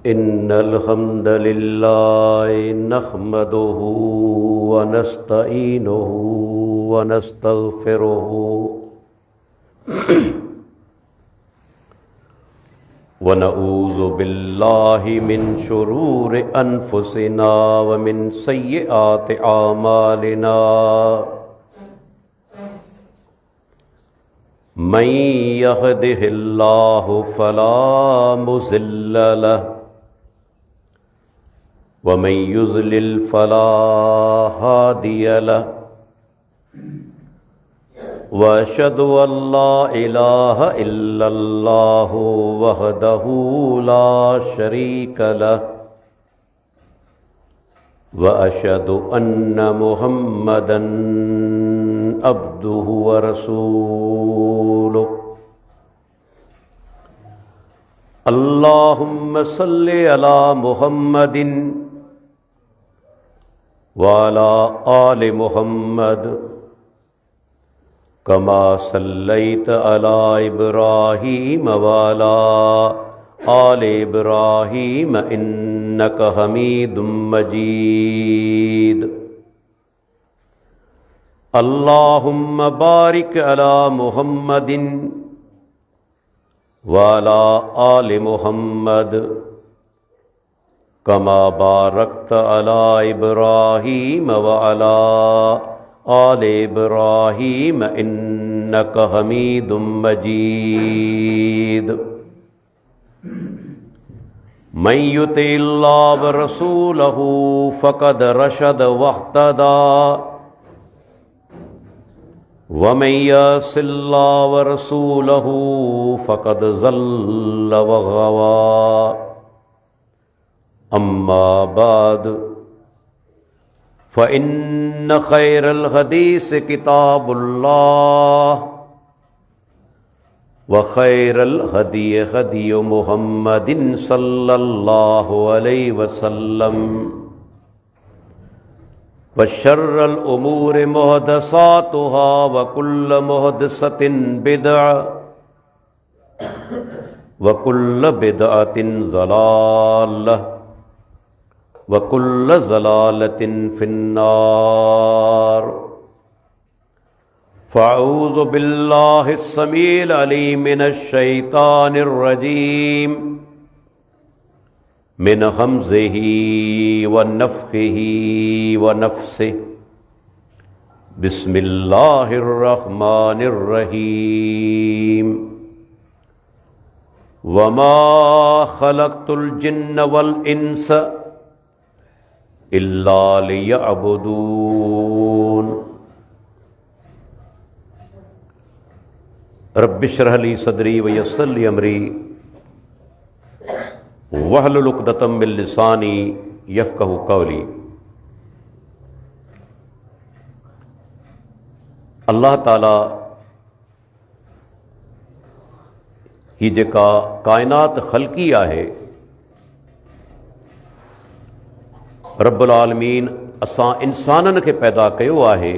इन्नल हम्दलिल्लाह नहमदुहु व नस्तईनुहु व नस्तगफिरुहु व नऊज़ु बिल्लाहि मिन शुरूरि अनफुसिना व मिन सय्यिआति आमालिना मन यहदिहिल्लाहु फला मुज़िल्ल लहु व मन युज़लिल फला हादिय लहु व अशहदु अल्ला इलाहा इल्लल्लाहु वहदहु ला शरीक लहु व अशहदु अन्न मुहम्मदन अब्दुहु व रसूलुहु। अल्लाहुम्मा सल्लि अला मुहम्मदिन व अला आलि मुहम्मद कमा सल्लैत अला इब्राहीम व अला आलि इब्राहीम इन्नका हमीदुम मजीद। अल्लाहुम्मा बारिक अला मुहम्मदिन व अला आलि मुहम्मद कमा बारकत अला इब्राहीम व अला आलि इब्राहीम इन्नका हमीदुम मजीद। मन युतिल्लाह व रसूलहु फ़क़द रशद वहतदा व मन यअसिल्लाह व रसूलहु फ़क़द ज़ल्ल व ग़वा। अम्मा बाद फ़इन्न ख़ैरल हदीस किताबुल्लाह व खैरल हदी हदी मुहम्मदिन सल्लल्लाहु अलैहि वसल्लम व शर्रल उमूर मुहदसातुहा व कुल्ल मुहदसतिन बिदअ व कुल्ल बिदअतिन ज़लालह व कुल्ल ज़लालतिन फिन्नार। फ़अऊज़ु बिल्लाहि स्समीइल अलीम मिनश शैतानिर रजीम मिन हम्ज़िही व नफ़्ख़िही व नफ़्सिही। बिस्मिल्लाहिर रहमानिर रहीम। वमा ख़लक़तुल जिन्न वल इंस इल्ला लियअबुदून। रब्बिश्रह ली सदरी व यस्सिर ली अमरी वहलुल उक़दतम मिन लिसानी यफ़क़हू क़ौली। अल्लाह ताला ही जेका कायनात ख़ल्क़ी आहे, रब्बुल आलमीन असां इंसाननि खे पैदा कयो आहे।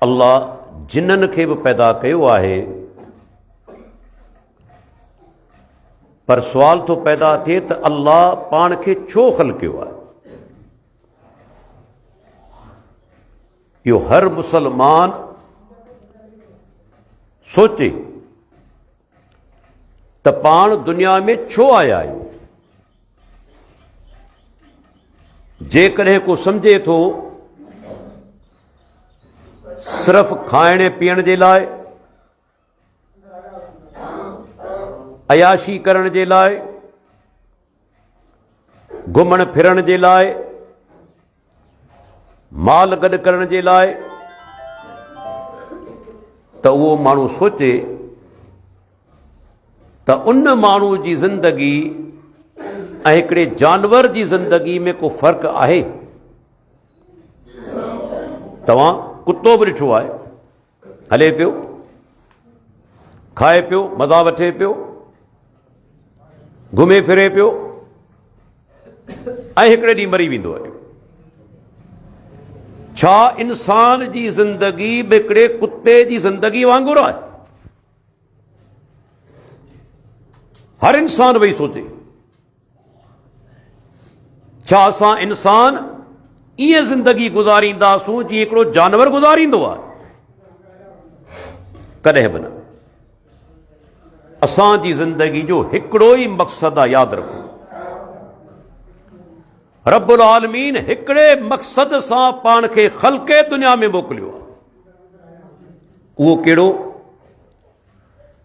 अल्लाह जिन्ननि खे बि पैदा कयो आहे, पर सुवाल थो पैदा थिए त अल्लाह पाण खे छो ख़ल्क़ियो आहे। इहो हर मुसलमान सोचे त पाण दुनिया में छो आया आहियूं। जेकॾहिं को सम्झे थो सिर्फ़ खाइण पीअण जे लाइ, अयाशी करण जे लाइ, घुमण फिरण जे लाइ, माल गॾु करण जे लाइ, त उहो माण्हू सोचे त उन माण्हू जी ज़िंदगी ऐं हिकिड़े जानवर जी ज़िंदगी में को फ़र्क़ु आहे। तव्हां कुतो बि ॾिठो आहे, हले पियो, खाए पियो, मज़ा वठे पियो, घुमे फिरे पियो ऐं हिकिड़े ॾींहुं मरी वेंदो आहे। छा इंसान जी ज़िंदगी बि हिकिड़े कुते जी ज़िंदगी वांगुरु आहे? हर इंसान वही सोचे छा असां इंसान ईअं ज़िंदगी गुज़ारींदासूं जीअं हिकिड़ो जानवर गुज़ारींदो आहे? कॾहिं बि न। असांजी ज़िंदगी जो हिकिड़ो ई मक़सदु आहे, यादि रखो। रब्बुल आलमीन हिकिड़े मक़सद सां पाण खे ख़ल्क़े दुनिया में मोकिलियो आहे। उहो कहिड़ो?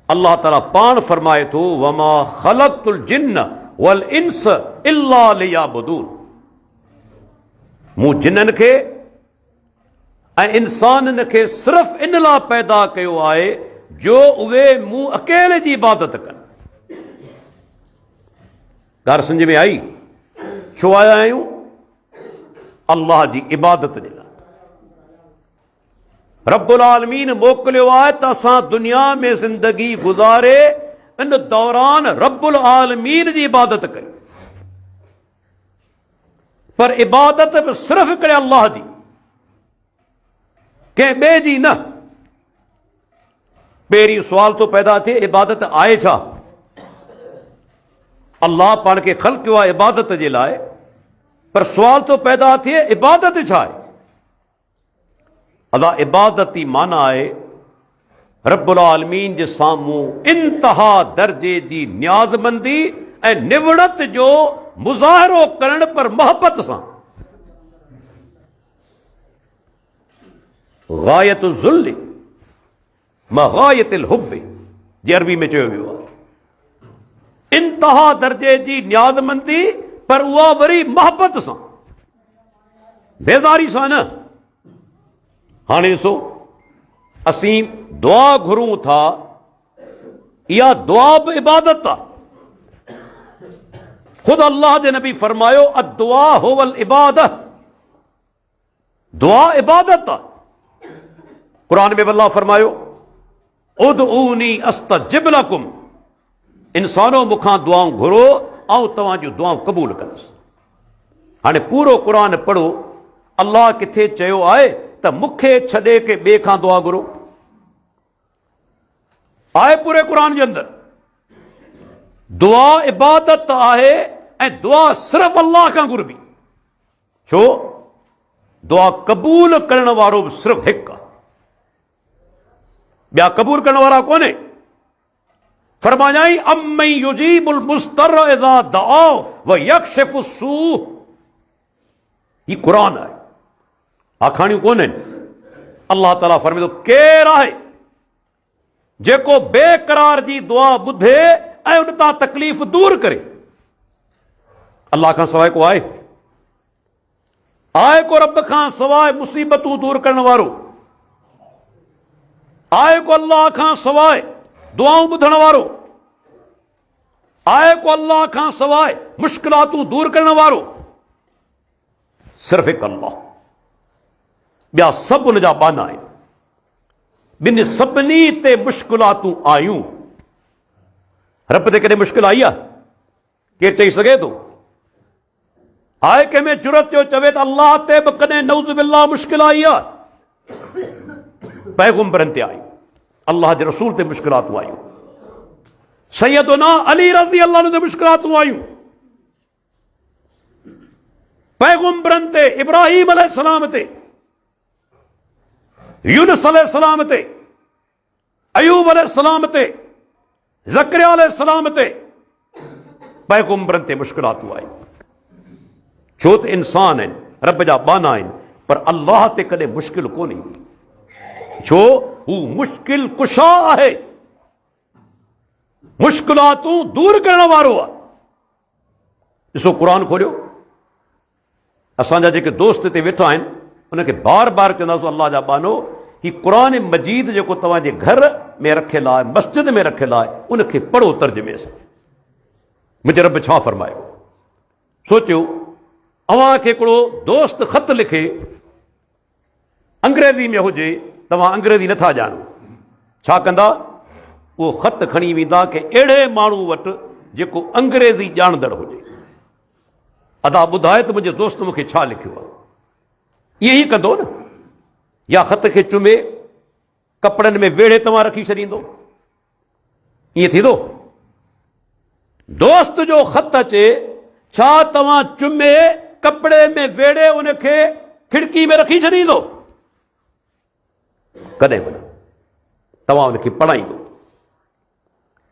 अल्लाह ताला पाण फरमाए थो, वमा ख़लक़तुल जिन्न वल इंस इल्ला लियाबुदून। मूं जिन्ननि खे ऐं इंसाननि खे सिर्फ़ इन लाइ पैदा कयो आहे जो उहे मूं अकेले जी इबादत कनि। ॻाल्हि सम्झ में आई? छो आया आहियूं? अल्लाह जी इबादत जे लाइ। रब्बुल आलमीन मोकिलियो आहे त असां दुनिया में ज़िंदगी गुज़ारे इन दौरान रब्बुल आलमीन जी इबादत कयूं। पर इबादत बि सिर्फ़ हिकिड़े अल्लाह जी, कंहिं ॿिए जी न। पहिरीं सुवाल थो पैदा थिए, इबादत आहे छा? अल्लाह पाण खे ख़ल्क़ कयो आहे इबादत जे लाइ, पर सुवाल थो पैदा थिए इबादत छा आहे? अल्लाह इबादती माना आहे रब्बुल आलमीन जे साम्हूं इंतहा दर्जे जी नियाज़मंदी ऐं निवड़त जो मुज़ाहिरो करण, पर मोहब्बत सां। गायत ज़ुल्ल मगायतिल हुब्ब जे अरबी में चयो वियो आहे। इंतहा दर्जे जी नियाज़मंदी, पर उहा वरी मोहब्बत सां, बेज़ारी सां न। हाणे ॾिसो, असीं दुआ घुरूं था, इहा दुआ बि इबादत आहे। ख़ुदि अल्लाह जे नबी फरमायो, अद्दुआ हुवल इबादत। दुआ इबादत आहे। क़ुरान में अल्लाह फरमायो, उदऊनी अस्तजिब लकुम। इंसानो मूंखां दुआऊं घुरो, ऐं तव्हांजूं दुआऊं क़बूल कंदुसि। हाणे पूरो क़ुरान पढ़ो, अल्लाह किथे चयो आहे त मूंखे छॾे के ॿिए खां दुआ घुरो? आहे पूरे क़ुरान जे अंदरि। दुआ इबादत आहे ऐं दुआ सिर्फ़ अल्लाह खां घुरबी। छो? दुआ क़बूल करण वारो बि सिर्फ़ हिकु आहे, ॿिया क़बूल करण वारा कोन्हे। फरमायाई, अम्मन युजीबुल मुस्तर्र इज़ा दअओ व यक्शिफु सूअ। ही क़ुरान आहे, आखाणियूं कोन्हनि। अल्लाह ताला फरमाए थो, केरु आहे जेको बेकरार जी दुआ ॿुधे ऐं उन तां तकलीफ़ दूर करे? अल्लाह खां सवाइ को आहे? आहे को रब खां सवाइ मुसीबतूं दूर करण वारो? आहे को अल्लाह खां सवाइ दुआऊं ॿुधण वारो? आहे को अल्लाह खां सवाइ मुश्किलातूं दूर करण वारो? सिर्फ़ हिकु अल्लाह। ॿिया सभु उन जा बाना आहिनि। ॿिनि सभिनी ते मुश्किलातूं आयूं। रब ते कॾहिं मुश्किल आई आहे? केरु चई सघे थो? आहे कंहिंमें जुरत जो चवे त अल्लाह ते बि कॾहिं नऊज़ बिल्लाह मुश्किल आई आहे? पैगंबरनि ते आयूं, अल्लाह जे रसूल ते मुश्किलातूं आयूं, सैयदना अली रज़ी अल्लाह ते मुश्किलातूं आयूं, पैगंबरनि ते, इब्राहीम अलैहिस्सलाम ते, यूनुस अलैहिस्सलाम ते, अयूब अलैहिस्सलाम ते, ज़करिया अलैहिस्सलाम ते, पैगंबरनि ते मुश्किलातूं आयूं। छो त इंसान आहिनि, रब जा बाना आहिनि, पर अल्लाह ते कॾहिं मुश्किल कोन ईंदी। छो? हू मुश्किल कुशा आहे, मुश्किलातूं दूर करण वारो आहे। ॾिसो क़ुरान खोलियो, असांजा जेके दोस्त हिते वेठा आहिनि उनखे बार बार चवंदासीं अल्लाह जा बानो, ही क़ुरान मजीद जेको तव्हांजे घर में रखियलु आहे, मस्जिद में रखियलु आहे, उनखे पढ़ो तर्जुमे सां। मुंहिंजे रब छा फरमायो? सोचियो, अव्हांखे हिकिड़ो दोस्त ख़त लिखे, अंग्रेज़ी में हुजे, तव्हां अंग्रेज़ी नथा ॼाणो, छा कंदा? उहो ख़त खणी वेंदा के अहिड़े माण्हू वटि जेको अंग्रेज़ी ॼाणंदड़ हुजे। अदा ॿुधाए त मुंहिंजे दोस्त मूंखे छा लिखियो आहे। ईअं ई कंदो न? या ख़त खे चुमे कपिड़नि में वेड़े तव्हां रखी छॾींदो? ईअं थींदो? दोस्त जो ख़त अचे छा तव्हां चुमे कपिड़े में वेड़े उनखे खिड़की में रखी छॾींदो? कॾहिं बि न। तव्हां उनखे पढ़ाईंदो।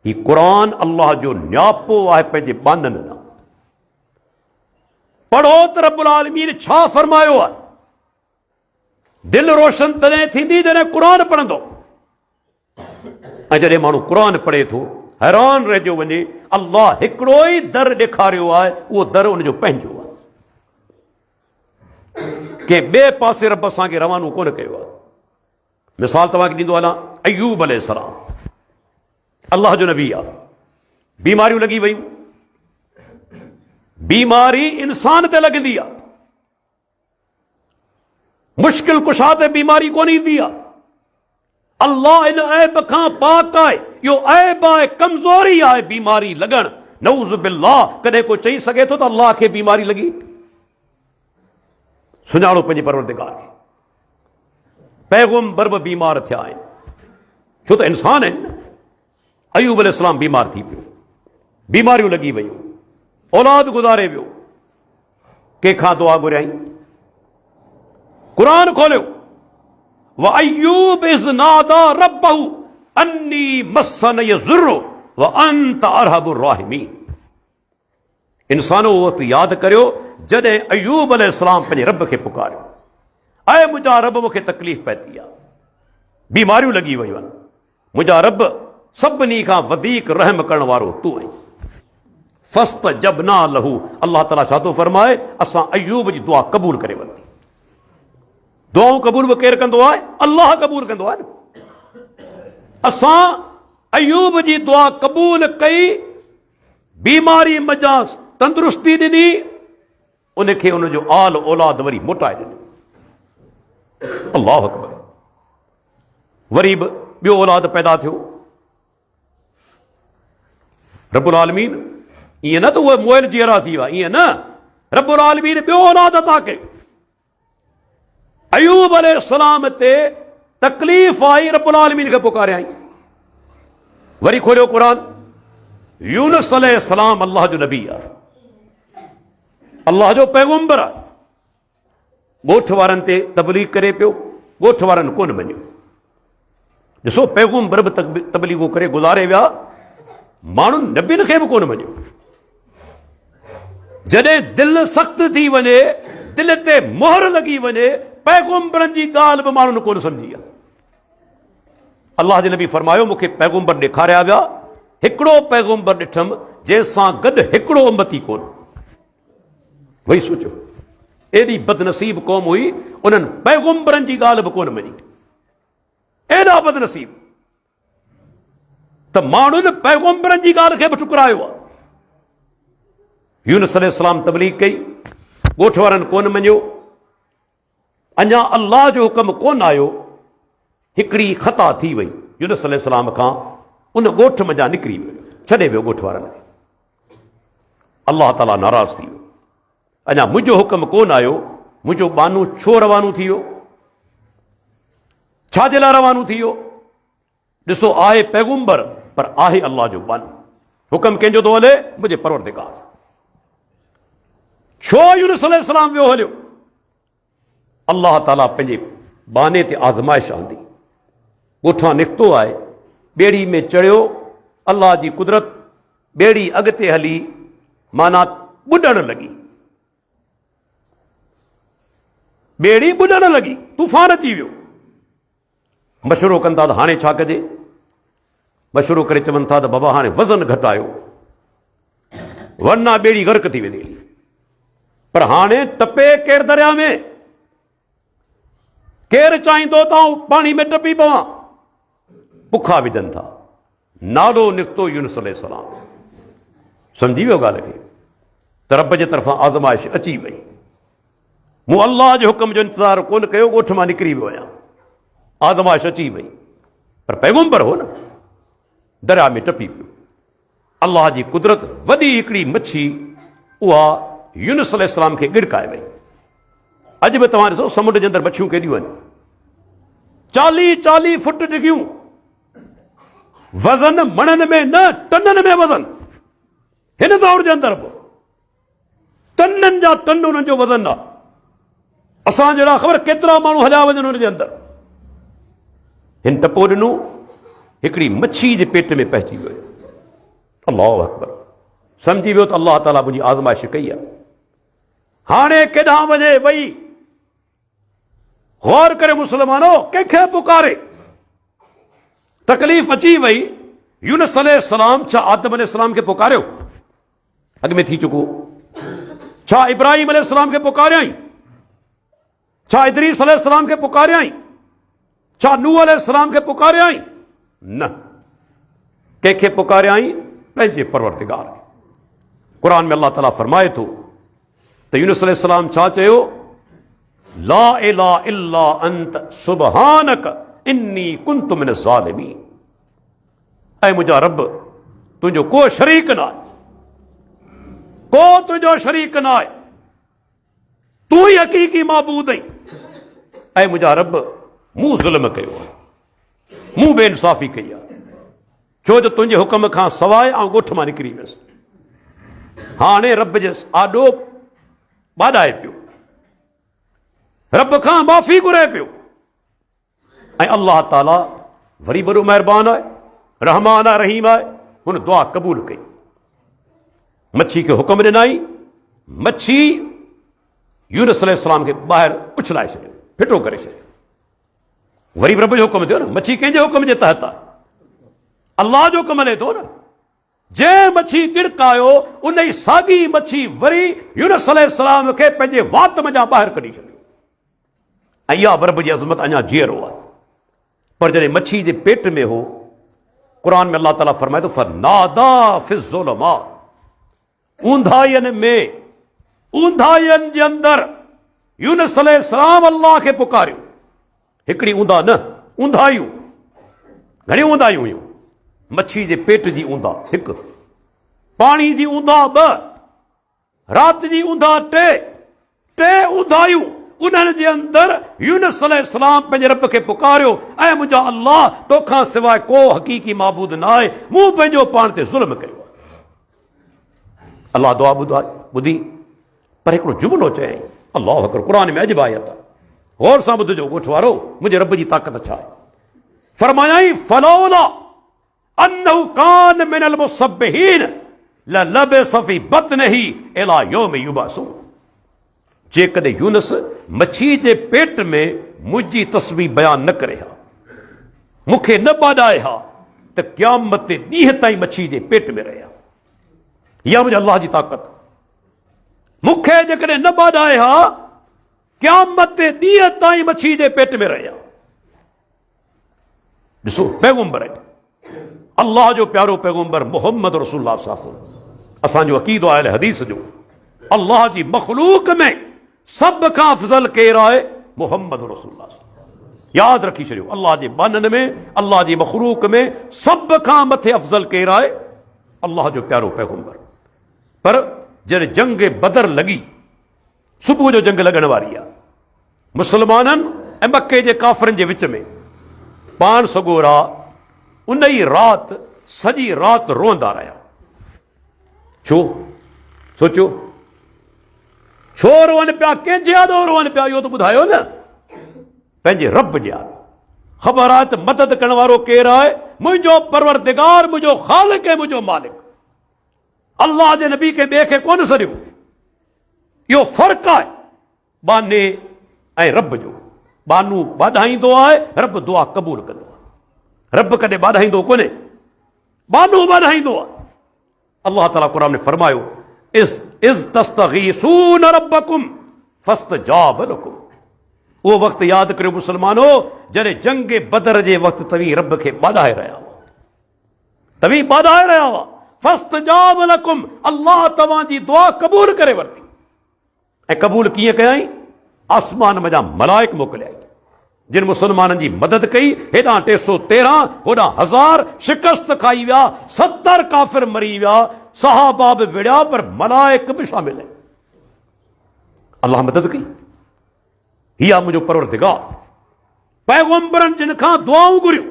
ही क़ुरान अल्लाह जो न्यापो आहे पंहिंजे बाननि ॾांहुं। पढ़ो त रब्बुल आलमीन छा फरमायो आहे। दिलि रोशन तॾहिं थींदी जॾहिं क़ुरान पढ़ंदो। ऐं जॾहिं माण्हू क़ुरान पढ़े थो हैरान रहिजो वञे, अल्लाह हिकिड़ो ई दर ॾेखारियो आहे, उहो दर उनजो पंहिंजो आहे। के ॿिए पासे रब असांखे रवानो कोन कयो आहे। मिसाल तव्हांखे ॾींदो हलां, अयूब अलैहिस्सलाम अल्लाह जो नबी आहे। बीमारियूं लॻी वयूं। बीमारी इंसान ते लॻंदी आहे। मुश्किल कुशा ते बीमारी कोन ईंदी आहे। अल्लाह इन ऐब खां पाक आहे। इहो ऐब आहे, कमज़ोरी आहे बीमारी लॻण। नऊज़ बिल्लाह। कॾहिं को चई सघे थो त अल्लाह खे बीमारी लॻी? सुञाणो पंहिंजे परवरदिगार खे। पैगंबर बि बीमार थिया आहिनि, छो त इंसान आहिनि न। अयूब अलैहिस्सलाम बीमार थी पियो, बीमारियूं लॻी वयूं, औलाद गुज़ारे वियो। कंहिंखां दुआ घुरियाई? क़ुरान खोलियो। व अयूब इज़ नादा रब्बहु अन्नी मस्सनिय ज़ुर्रु व अंत अरहमुर राहिमीन। इंसानो वक़्त यादि करियो जॾहिं अयूब अलैहिस्सलाम पंहिंजे रब खे पुकारियो, ऐं मुंहिंजा रब मूंखे तकलीफ़ पइती आहे, बीमारियूं लॻी वयूं आहिनि, मुंहिंजा रब सभिनी खां वधीक रहम करण वारो तूं आहीं। फस्तजबना लहू। अल्लाह ताला छा थो फरमाए? असां अयूब जी दुआ क़बूल करे वरिती। दुआऊं क़बूल बि केरु कंदो आहे? अल्लाह क़बूल कंदो आहे न। असां अयूब जी दुआ क़बूल कई, बीमारी मजा तंदुरुस्ती ॾिनी, उनखे उनजो आल औलाद वरी मोटाए ॾिनी। अल्लाहु अकबर। वरी बि ॿियो औलाद पैदा थियो। रब्बुल आलमीन ईअं न त उहे मोइल जीअरा थी विया, ईअं न। रब्बुल आलमीन ॿियो औलाद अता कयो। अयूब अलैहिस्सलाम ते तकलीफ़ आई, रब्बुल आलमीन खे पुकारियाई। वरी खोलियो क़ुरान। यूनुस अलैहिस्सलाम अल्लाह जो नबी आहे, अल्लाह जो पैगंबर आहे। ॻोठ वारनि ते तबलीग करे पियो, ॻोठ वारनि कोन मञियो। ॾिसो, पैगंबर बि तबलीगूं करे गुज़ारे विया, माण्हुनि नबियुनि खे बि कोन मञियो। जॾहिं दिलि सख़्त थी वञे, दिलि ते मोहर लॻी वञे, पैगंबरनि जी ॻाल्हि बि माण्हुनि कोन सम्झी आहे। अल्लाह जे नबी फरमायो, मूंखे पैगंबर ॾेखारिया विया, हिकिड़ो पैगंबर ॾिठमि जंहिंसां गॾु हिकिड़ो उम्मती कोन। वही सोचो, एॾी बदनसीब क़ौम हुई, उन्हनि पैगंबरनि जी ॻाल्हि बि कोन मञी। एॾा बदनसीब त माण्हुनि पैगंबरनि जी ॻाल्हि खे बि ठुकरायो आहे। यूनुस अलैहिस्सलाम तबलीग कई, ॻोठ वारनि कोन मञियो। अञा अल्लाह जो हुक्म कोन आयो, हिकिड़ी ख़ता थी वई यूनुस अलैहिस्सलाम खां, उन ॻोठ मञा निकिरी वियो, छॾे वियो ॻोठ वारनि खे। अल्लाह ताला नाराज़ थी वियो। अञा मुंहिंजो हुक्म कोन आयो, मुंहिंजो बानू छो रवानो थी वियो? छाजे लाइ रवानो थी वियो? ॾिसो, आहे पैगंबर पर आहे अल्लाह जो बानू। हुक्म कंहिंजो थो हले? मुंहिंजे परवरदिगार। छो यूनुस अलैहिस्सलाम वियो हलियो? अल्लाह ताला पंहिंजे बाने ते आज़माइश आंदी। ॻोठां निकितो आहे, ॿेड़ी में चढ़ियो, अल्लाह जी कुदरत, ॿेड़ी अॻिते हली, माना ॿुॾण लॻी। ॿेड़ी ॿुॾण लॻी, तूफ़ान अची वियो। मशवरो कंदा त हाणे छा कजे? मशवरो करे चवनि था त बाबा हाणे वज़न घटायो, वरना ॿेड़ी गर्क थी वेंदी। पर हाणे टपे केरु दरिया में? केरु चाहींदो त पाणी में टपी पवां? बुखा विझनि था। नालो निकितो यूनुस अलैहिस्सलाम। सम्झी वियो ॻाल्हि खे? त रब जे तरफ़ां आज़माइश अची वई। मूं अल्लाह जे हुक्म जो इंतज़ार कोन कयो, ॻोठ मां निकिरी वियो आहियां, आज़माइश अची वई। पर पैगंबर हो न, दरिया में टपी पियो। अल्लाह जी कुदरत, वॾी हिकिड़ी मच्छी, उहा यूनुस अलैहिस्सलाम खे गिड़काए वई। अॼु बि तव्हां ॾिसो, समुंड जे अंदरि मच्छियूं केॾियूं आहिनि, 40-40 फुट डिघियूं, वज़न मणनि में न टननि में वज़न। हिन दौर जे अंदरि बि टननि जा टन उन्हनि जो वज़न आहे। असां जहिड़ा ख़बर केतिरा माण्हू हलिया वञनि उन जे अंदरि। हिन टपो ॾिनो, हिकिड़ी मच्छी जे पेट में पइजी वियो। अल्लाहु अकबर। सम्झी वियो त अल्लाह ताला मुंहिंजी आज़माइश कई आहे। हाणे केॾांहुं वञे वई? गौर करे मुस्लमानो, कंहिंखे पुकारे? तकलीफ़ अची वई। यूनुस अलैहिस्सलाम छा आदम अलैहिस्सलाम खे पुकारियो? अॻ में थी चुको। छा इब्राहिम अलैहिस्सलाम खे पुकारियई? छा इदरीस अलैहिस्सलाम खे पुकारियई? छा नूह अलैहिस्सलाम खे पुकारियई? न, कंहिंखे पुकारियई? पंहिंजे परवरदिगार खे। क़ुरान में अल्लाह ताला फरमाए थो त यूनुस अलैहिस्सलाम छा चयो? ला इलाहा इल्ला अंत सुब्हानक इन्नी कुन्तु मिनज़ ज़ालिमीन। ऐं मुंहिंजा रब, तुंहिंजो को शरीक न आहे, को तुंहिंजो शरीक न आहे, तूं ई हक़ीक़ी माबूद आहीं। ऐं मुंहिंजा रब, मूं ज़ुल्म कयो आहे, मूं बेइंसाफ़ी कई आहे, छो जो तुंहिंजे हुकम खां सवाइ आउं ॻोठ मां निकिरी वियुसि। हाणे रब जे आॾो ॿाॾाए पियो, रब खां माफ़ी घुरे पियो। ऐं अल्लाह ताला वरी बड़ो महिरबान आहे, रहमान आहे, रहीम आहे। हुन दुआ क़बूल कई। मच्छी खे हुक्म ॾिनाई। मच्छी यूनुस अलैहिस्सलाम खे ॿाहिरि उछलाए छॾियो, फिटो करे छॾियो। वरी रब जो हुकुम थियो न। मच्छी कंहिंजे हुकुम जे तहत आहे? अल्लाह जो हुकुम हले थो न। जंहिं मच्छी गिड़कायो उन ई साॻी मच्छी वरी यूनुस अलैहिस्सलाम खे पंहिंजे वात में ॿाहिरि कढी छॾियो। ऐं इहा रब जी अज़मत अञा जीअरो आहे। पर जॾहिं मच्छी जे पेट में हो, क़ुरान में अल्लाह ताला फरमाए थो फनादा फिज़्ज़ुलुमात, ऊंधाइनि में, ऊंधाइनि जे अंदरि यूनुस अलैहिस्सलाम अल्लाह खे पुकारियो। हिकिड़ी ऊंधा न, ऊंधाइयूं घणियूं ऊंधाइयूं हुयूं। मच्छी जे पेट जी ऊंधा हिकु, पाणी जी ऊंधा ॿ, राति जी ऊंधा टे ऊंधाइयूं। उन्हनि जे अंदरि यूनुस अलैहिस्सलाम पंहिंजे रब खे पुकारियो, ऐं मुंहिंजा अल्लाह, तोखां सवाइ को हक़ीक़ी माबूद न आहे, मूं पंहिंजो पाण ते ज़ुल्म कयो आहे। अल्लाह दुआ ॿुधी। पर हिकिड़ो जुमिलो चयईं, अल्लाहु अकबर। क़ुरान में अॼु बि आयत आहे, गौर सां ॿुधिजो ॻोठ वारो, मुंहिंजे रब जी ताक़त छा आहे। फरमायाई फलौला अन्नहु कान मिनल मुसब्बिहीन ललबिस फी बत्निही इला यौम युबअसून। जेकॾहिं यूनुस मच्छी जे पेट में मुंहिंजी तस्वीर बयान न करे हा, मूंखे न ॿाॾाए हा, त क़यामत ते ॾींहं ताईं मच्छी जे पेट में रहिया। इहा मुंहिंजे अल्लाह जी ताक़त। मूंखे जेकॾहिं न ॿाॾाए हा, क़यामत ते ॾींहं ताईं मच्छी जे पेट में रहिया। ॾिसो पैगंबर आहे, अल्लाह जो प्यारो पैगंबर मोहम्मद रसूलुल्लाह सल्लल्लाहु अलैहि वसल्लम। असांजो अक़ीदो आहे हदीस जो, अल्लाह जी मखलूक में सभ खां अफ़ज़ल केरु आहे? मोहम्मद रसूलुल्लाह। यादि रखी छॾियो, अल्लाह जे बाननि में, अल्लाह जी मखलूक में सभ खां मथे अफ़ज़ल केरु आहे? अल्लाह जो प्यारो पैगंबर। पर जॾहिं जंग बदर लॻी, सुबुह जो जंग लॻण वारी आहे, मुस्लमाननि ऐं मके जे काफ़िरनि जे विच में, पाण सगोरा उन ई राति सॼी राति रोअंदा रहिया। छो? सोचो, छो रोअनि पिया? कंहिंजे आॾो रोअनि पिया? इहो त ॿुधायो न। पंहिंजे रब जे आॾो। ख़बर आहे त मदद करण वारो केरु आहे? मुंहिंजो परवरदिगार, मुंहिंजो ख़ालिक ऐं मुंहिंजो मालिक। अल्लाह जे नबी खे ॿिए खे कोन सॾियो। इहो फ़र्क़ु आहे बाने ऐं रब जो। बानू ॿाॾाईंदो आहे, रब दुआ क़बूल कंदो आहे। रब कॾहिं ॿाॾाईंदो कोन्हे, बानू ॿाॾाईंदो आहे। अल्लाह ताला क़ुरान में फरमायो इज़ तस्तगीसून रब्बकुम फस्तजाब लकुम। उहो वक़्तु यादि करियो मुस्लमानो, जॾहिं जंग बदर जे वक़्तु तव्हीं रब खे ॿाॾाए रहिया हुआ, तव्हीं ॿाॾाए रहिया हुआ। फस्तजाब लकुम, अल्लाह तव्हांजी दुआ क़बूल करे वरिती। ऐं क़बूल कीअं कयई? आसमान मञा मलाइक मोकिलियाई, जिन मुसलमाननि जी मदद कई। हेॾां 313, होॾां 1000 शिकस्त खाई विया, 70 काफ़िर मरी विया, सहाबा बि विड़िया, पर मलाइक बि शामिल आहिनि। अल्लाह मदद कई। हीअ मुंहिंजो परवरदिगार। पैगंबरनि जिन खां दुआऊं घुरियूं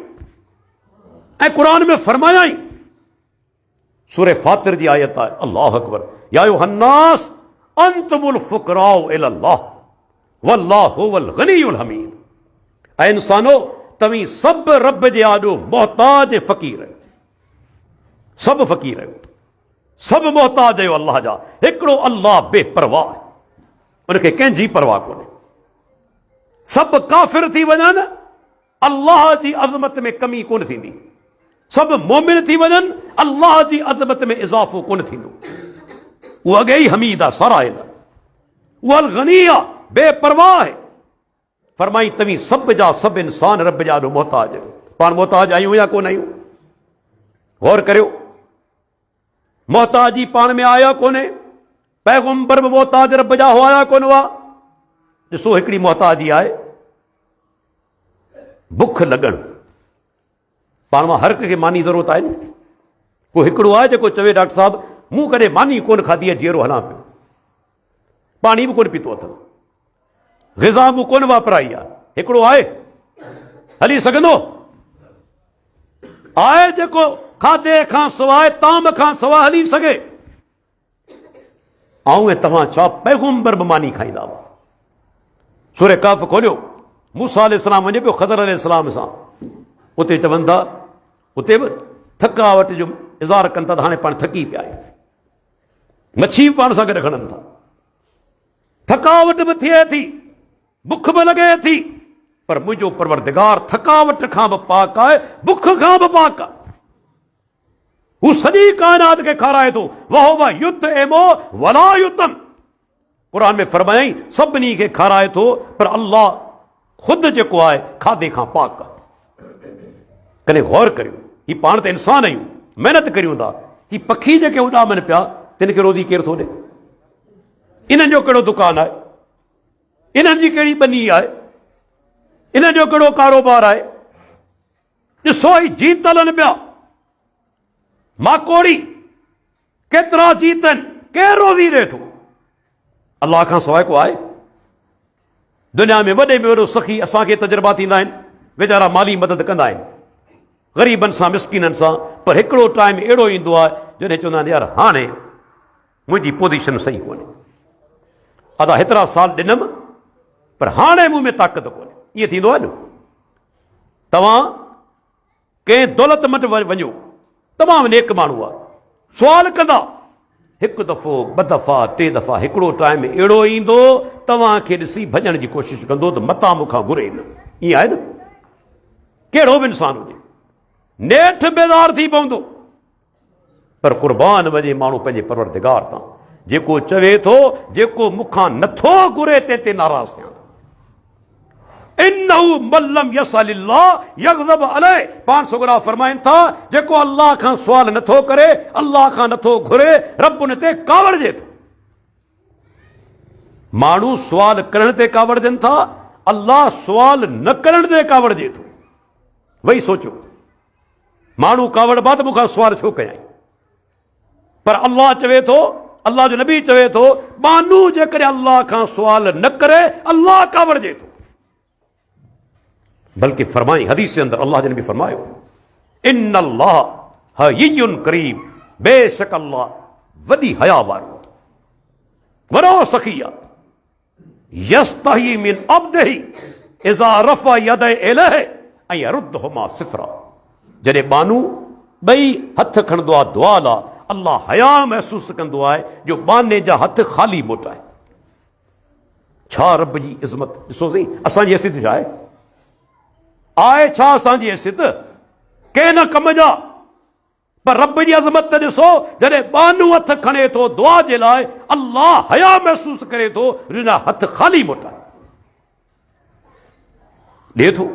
ऐं क़ुरान में फरमायाई, सूरह फातिर जी आयत है। अल्लाह अकबर। या अय्युहन्नास अंतुमुल फुकराउ इलल्लाह वल्लाहु वल गनियुल हमीद। ऐ इंसानो तवी सब रब जे आॾो मोहताज फ़कीर है, सब फ़कीर है, सब मोहताज आहियो अल्लाह जा। हिकिड़ो अल्लाह बेपरवाह है, उनखे कंहिंजी परवाह कोन्हे। सब काफ़िर थी वञनि, अल्लाह जी अज़मत में कमी कोन थींदी। सब मोमिन थी वञनि, अल्लाह जी अज़मत में इज़ाफ़ो कोन थींदो। उहो अॻे ई हमीद आहे, साराइल आहे। उहा गनी आहे, बेपरवाह है। फरमाई तवी सब जा सब इंसान रब जा ॾो मोहताज आहियो। पाण मोहताज आहियूं या कोन आहियूं? गौर करियो, मोहताजी पाण में आया कोन्हे। पैगंबर बि मोहताज रब जा हुआ कोन हुआ? ॾिसो हिकिड़ी मोहताजी आहे, बुख लॻण। पाण मां हर कंहिंखे मानी ज़रूरत आहे न। को हिकिड़ो आहे जेको चवे डॉक्टर साहब मूं कॾहिं मानी कोन खाधी आहे, जीअरो हलां पियो, पाणी बि कोन पीतो अथव, ग़िज़ा मूं कोन वापराई आहे। हिकिड़ो आहे हली सघंदो? आहे जेको खाधे खां सवाइ, ताम खां सवाइ हली सघे? ऐं तव्हां छा पैगंबर बि मानी खाईंदा हुआ? सूरह कहफ खोलियो, मूसा अलैहिस्सलाम वञे पियो ख़दर अलैहिस्सलाम सां, उते चवनि था, उते बि थकावट जो इज़हार कनि था त हाणे पाण थकी पिया आहियूं। मच्छी बि पाण सां गॾु खणनि था, थकावट बि थिए थी, बुख बि लॻे थी, पर मुंहिंजो परवरदिगार थकावट खां बि पाक आहे, बुख खां बि पाक आहे। हू सॼी काइनात खे खाराए थो। वहुव युत्इमु वला युत्अम। क़ुरान में फरमायई सभिनी खे खाराए थो, पर अल्लाह ख़ुदि जेको आहे खाधे खां पाक आहे। कॾहिं गौर करियो, ही पाण त इंसान आहियूं, महिनत करियूं था। ही पखी जेके उॾामनि पिया, तिन खे रोज़ी केरु थो ॾे? इन्हनि जो कहिड़ो दुकानु आहे? इन्हनि जी कहिड़ी बनी आहे? इन्हनि जो कहिड़ो कारोबार आहे? ॾिसो ही जीत हलनि पिया, माकोड़ी केतिरा जीतनि, केरु रोज़ी ॾे थो? अल्लाह खां सवाइ को आहे? दुनिया में वॾे में वॾो सखी असांखे तजुर्बा थींदा आहिनि, वीचारा माली मदद कंदा आहिनि ग़रीबनि सां, मिसकीननि सां, पर हिकिड़ो टाइम अहिड़ो ईंदो आहे जॾहिं चवंदा आहिनि यार हाणे मुंहिंजी पोज़ीशन सही कोन्हे, अदा हेतिरा साल ॾिनमि पर हाणे मूं में ताक़त कोन्हे। ईअं थींदो आहे न। तव्हां कंहिं दौलतमंद वञो, तमामु नेक माण्हू आहे, सुवाल कंदा, हिकु दफ़ो ॿ दफ़ा टे दफ़ा, हिकिड़ो टाइम अहिड़ो ईंदो तव्हांखे ॾिसी भॼण जी कोशिशि कंदो त मतां मूंखां घुरे न। ईअं आहे न। कहिड़ो बि इंसान हुजे, नेठि बेज़ार थी पवंदो, पर क़ुर्बान वञे माण्हू पंहिंजे परवरदिगार तां। जेको चवे थो जेको मूंखां नथो घुरे तंहिं ते नाराज़ थियां। इन्नहु मल्लम यसअलिल्लाह यग़ज़ब अलैहि। पाण सुगरा फरमाइनि था जेको अल्लाह खां सुवाल नथो करे, अल्लाह खां नथो घुरे, रब उन ते कावड़जे थो। माण्हू सुवाल करण ते कावड़जनि था, अल्लाह सुवाल न करण ते कावड़जे थो। वही सोचो, माण्हू कावड़ बाद मूंखां सुवाल छो कयाई, पर अल्लाह चवे थो, अल्लाह जो नबी चवे थो, माण्हू जेकॾहिं अल्लाह खां सुवाल न करे अल्लाह कावड़जे थो। बल्कि फरमाई हदीस के अंदर अल्लाह ने भी फरमायो, इन्नल्लाह हय्युन करीम, बेशक अल्लाह वडी हया वारो, वरो सखिया, यस्तही मिन अब्दिही इज़ा रफ़ा यदै इलैहि ऐं यरुद्दहुमा सिफ़रा। जॾहिं बानू ॿई हथ खणंदो आहे दुआ लाइ, अल्लाह हया महसूस कंदो आहे जो बाने जा हथ ख़ाली मोटाए। छा रब जी इज़मत ॾिसो सही। असांजी हैसियत छा आहे छा असांजी हैसियत? कंहिं न कम जा, पर रब जी अज़मत ॾिसो, जॾहिं बानू हथ खणे थो दुआ जे लाइ, अल्लाह हया महसूस करे थो, हथ ख़ाली मोटाए ॾिए थो।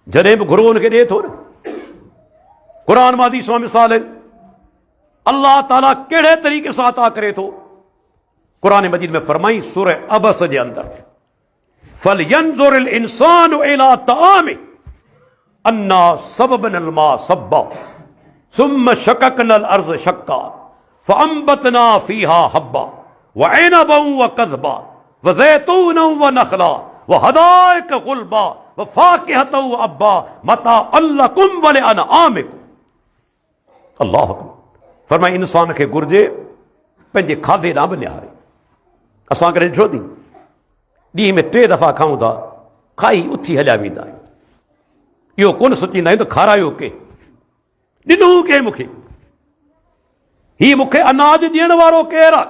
जॾहिं बि घुरो हुनखे ॾिए थो न। क़ुरान मां हदीस मां मिसाल आहिनि, अल्लाह ताला कहिड़े तरीक़े सां अता करे थो। क़ुरान मजीद में फरमाई सूरह अबस जे अंदर, फलयंजुरिल इंसानु इला तआमिही अन्ना सबबनल मा सबा सुम्मा शक़क़नल अर्ज़ शक़्क़ा फअंबतना फ़ीहा हब्बा व इनबन व कज़बा व ज़ैतूनन व नख़ला व हदाइक गुलबा व फ़ाकिहतन व अब्बा मताअन लकुम व लिअनआमिकुम। अल्लाह अकबर। फरमाई इंसान खे घुर्जे पंहिंजे खाधे ॾांहुं बि निहारे। असां करे ॾिठो थी ॾींहं में 3 दफ़ा खाऊं था, खाई उथी हलिया वेंदा आहियूं। इहो कोन सोचींदा आहियूं त खारायो के, ॾिनो के मूंखे, ही मूंखे अनाज ॾियण वारो केरु आहे,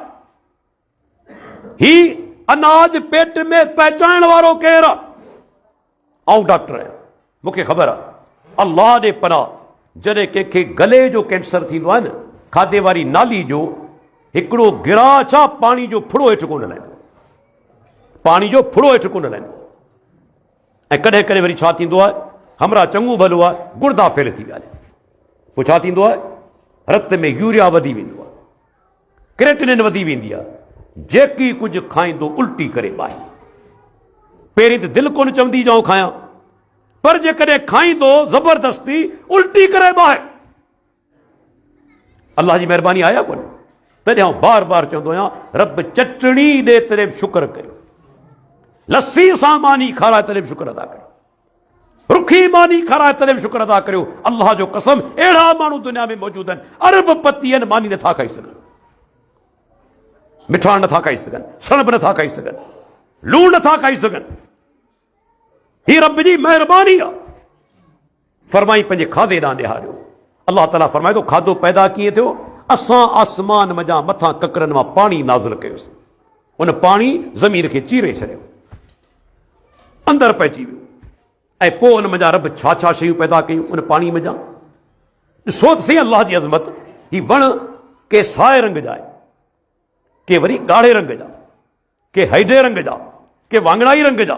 ही अनाज पेट में पहुचाइण वारो केरु आहे। आउं डॉक्टर आहियां, मूंखे ख़बर आहे अल्लाह जे पनाह जॾहिं कंहिंखे गले जो कैंसर थींदो आहे न, खाधे वारी नाली जो हिकिड़ो गिराह छा पाणी जो फुड़ो हेठि कोन लहंदो, पाणी जो फुड़ो हेठि कोन लहंदो। ऐं कॾहिं कॾहिं वरी छा थींदो आहे, हमरा चङो भलो आहे, गुर्दा फेल थी विया, पोइ छा थींदो आहे, रत में यूरिया वधी वेंदो आहे, क्रेटिनिन वधी वेंदी आहे, जेकी कुझु खाईंदो उल्टी करे ॿाहे। पहिरीं त दिलि कोन चवंदी जाऊं खायां, पर जेकॾहिं खाईंदो ज़बरदस्ती उल्टी करे ॿाहे। अल्लाह जी महिरबानी आया कोन, तॾहिं आउं बार बार चवंदो आहियां रब चटणी ॾे तॾहिं बि शुक्र करियो, लस्सी सां मानी खाराए तॾहिं बि शुक्र अदा करियो, रुखी मानी खाराए तॾहिं बि शुक्र अदा करियो। अल्लाह जो कसम अहिड़ा माण्हू दुनिया में मौजूद आहिनि, अरब पती आहिनि, मानी नथा खाई सघनि, मिठाण नथा खाई सघनि, सणब नथा खाई सघनि, लूण नथा खाई सघनि। ही रब जी महिरबानी आहे। फरमाई पंहिंजे खाधे ॾांहुं निहारियो। अल्लाह ताला फरमाए थो खाधो पैदा कीअं थियो, असां आसमान मथां मथां ककरनि मां पाणी नाज़िल कयोसीं, उन पाणी ज़मीन खे चीरे छॾियो, अंदरि पइजी वियो, ऐं पोइ उन मथां रब छा छा शयूं पैदा कयूं उन पाणी मथां। ॾिसो त सही अल्लाह जी अज़मत। ही वण के साए रंग जा आहिनि, के वरी ॻाढ़े रंग जा, के हैडे रंग जा, के वांगड़ाई रंग जा,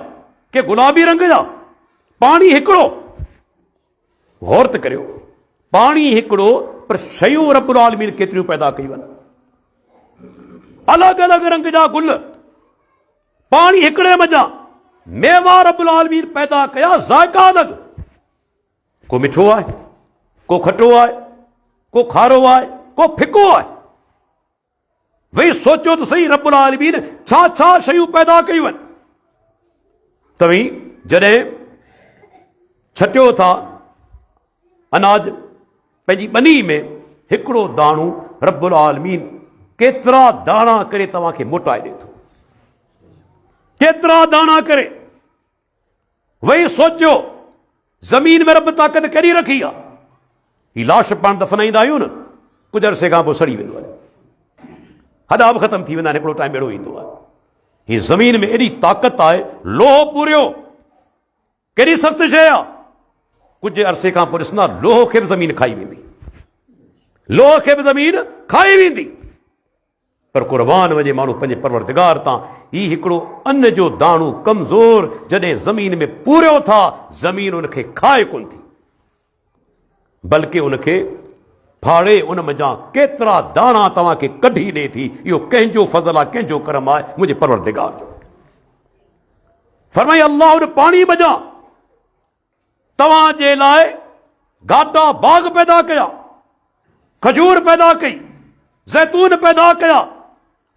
के गुलाबी रंग जा। पाणी हिकिड़ो, गौर त करियो, पाणी हिकिड़ो, पर शयूं रब्बुल आलमीन केतिरियूं पैदा कयूं आहिनि, अलॻि अलॻि रंग जा गुल, पाणी हिकिड़े मज़ा, मेवा रब्बुल आलमीन पैदा कया, ज़ाइका अलॻि, को मिठो आहे, को खटो आहे, को खारो आहे, को फिको आहे। वही सोचो त सही रब्बुल आलमीन छा छा शयूं पैदा कयूं आहिनि। तव्हीं जॾहिं छटियो था अनाज पंहिंजी ॿनी में, हिकिड़ो दाणो रब्बुल आलमीन केतिरा दाणा करे तव्हांखे मोटाए ॾे थो, केतिरा दाणा करे। वही सोचियो ज़मीन में रब ताक़त कहिड़ी रखी आहे। ही लाश पाण दफ़नाईंदा आहियूं न, कुझु अरसे खां पोइ सड़ी वेंदो आहे, हॾा बि ख़तम थी वेंदा आहिनि, हिकिड़ो टाइम अहिड़ो ईंदो आहे। ही ज़मीन में एॾी ताक़त आहे, लोह पूरियो केॾी सख़्त शइ आहे, कुझु अरसे खां पोइ ॾिसंदा लोह खे बि ज़मीन खाई वेंदी, लोह खे बि ज़मीन खाई वेंदी। पर कुर्बान वञे माण्हू पंहिंजे परवरदिगार तां। ही हिकिड़ो अन्न जो दाणो कमज़ोर जॾहिं ज़मीन में पूरियो था, ज़मीन उनखे खाए कोन थी, बल्कि उनखे फाड़े उन मज़ा केतिरा दाणा तव्हांखे कढी ॾे थी। इहो कंहिंजो फज़ल आहे, कंहिंजो करम आहे, मुंहिंजे परवरदिगार जो। फरमाई अल्लाह उन पाणी मज़ा तव्हांजे लाइ घाटा बाग पैदा कया, खजूर पैदा कई, ज़ैतून पैदा कया,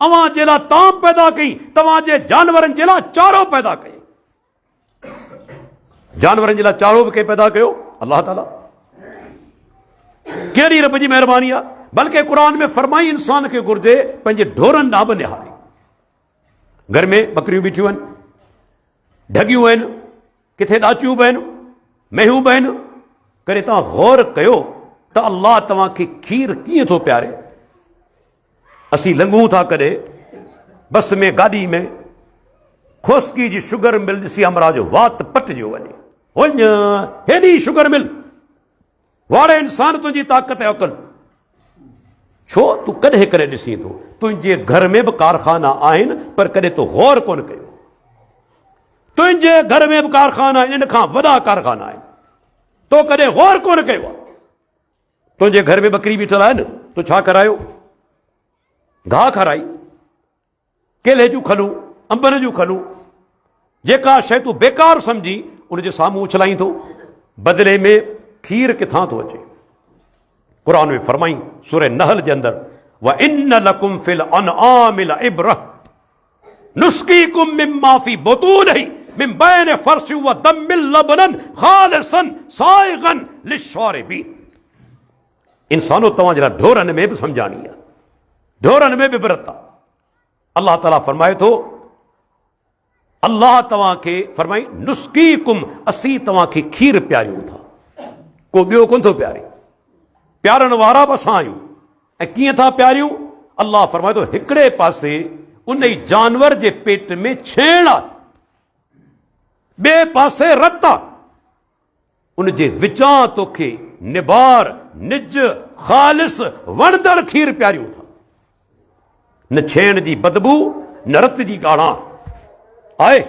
अवां जे लाइ ताम पैदा कई, तव्हांजे जानवरनि जे लाइ चारो पैदा कई। जानवरनि जे लाइ चारो बि कंहिं पैदा कयो, अल्लाह ताला। कहिड़ी रब जी महिरबानी आहे। बल्कि क़ुरान में फरमाई इंसान खे घुर्जे पंहिंजे ढोरनि ॾांहुं बि निहारे। घर में बकरियूं बीठियूं आहिनि, ढगियूं आहिनि, किथे ॾाचियूं बि आहिनि, मेहूं बि आहिनि, करे तव्हां गौर कयो त अल्लाह तव्हांखे खीर कीअं थो प्यारे। असीं लंघूं था कॾहिं बस में, गाॾी में, खोसकी जी शुगर मिल ॾिसी हमरा जो वात पटिजियो वञे, वञ हेॾी शुगर मिल, वाड़े इंसान तुंहिंजी ताक़त ऐं अक़ल। छो तूं कॾहिं कॾहिं ॾिसी थो, तुंहिंजे घर में बि कारखाना आहिनि, पर कॾहिं तो गौर कोन कयो। तुंहिंजे घर में बि कारखाना आहिनि, इन खां वॾा कारखाना आहिनि, तो कॾहिं गौर कोन कयो आहे। तुंहिंजे घर में बकरी बीठल आहे न, तूं छा करायो, घाह खाराई, केले जूं खलूं, अंबनि जूं खलूं, जेका शइ तूं बेकार समझी उनजे साम्हूं उछलाई थो, बदिले में खीर किथां थो अचे। क़ुरान में फरमाई सूरह नहल जे अंदरि, व इन लकुम फिल अनआमिल इब्रह नुस्कीकुम मिम्मा फी बुतूनिही मिन बैन फर्श व दम्मिल लबनन खालिसन साइगन लिश्शारिबीन। इंसानो तव्हां जहिड़ा ढोरनि में बि सम्झाणी आहे, ढोरनि में बि इबरत आहे। अल्लाह ताला फरमाए थो, अल्लाह तव्हांखे फरमाई नुस्कीकुम, असीं तव्हांखे खीर पियारियूं था, को ॿियो कोन थो पियारे, प्यारण वारा बि असां आहियूं। ऐं कीअं था प्यारियूं? अल्लाह फरमाए थो हिकिड़े पासे उन ई जानवर जे पेट में छेण आहे, ॿिए पासे रत आहे, उन जे विचां तोखे निबार निज ख़ालिस वणदड़ खीर पियारियूं था। न छेण जी बदबू, न रत जी ॻाढ़ा आहे,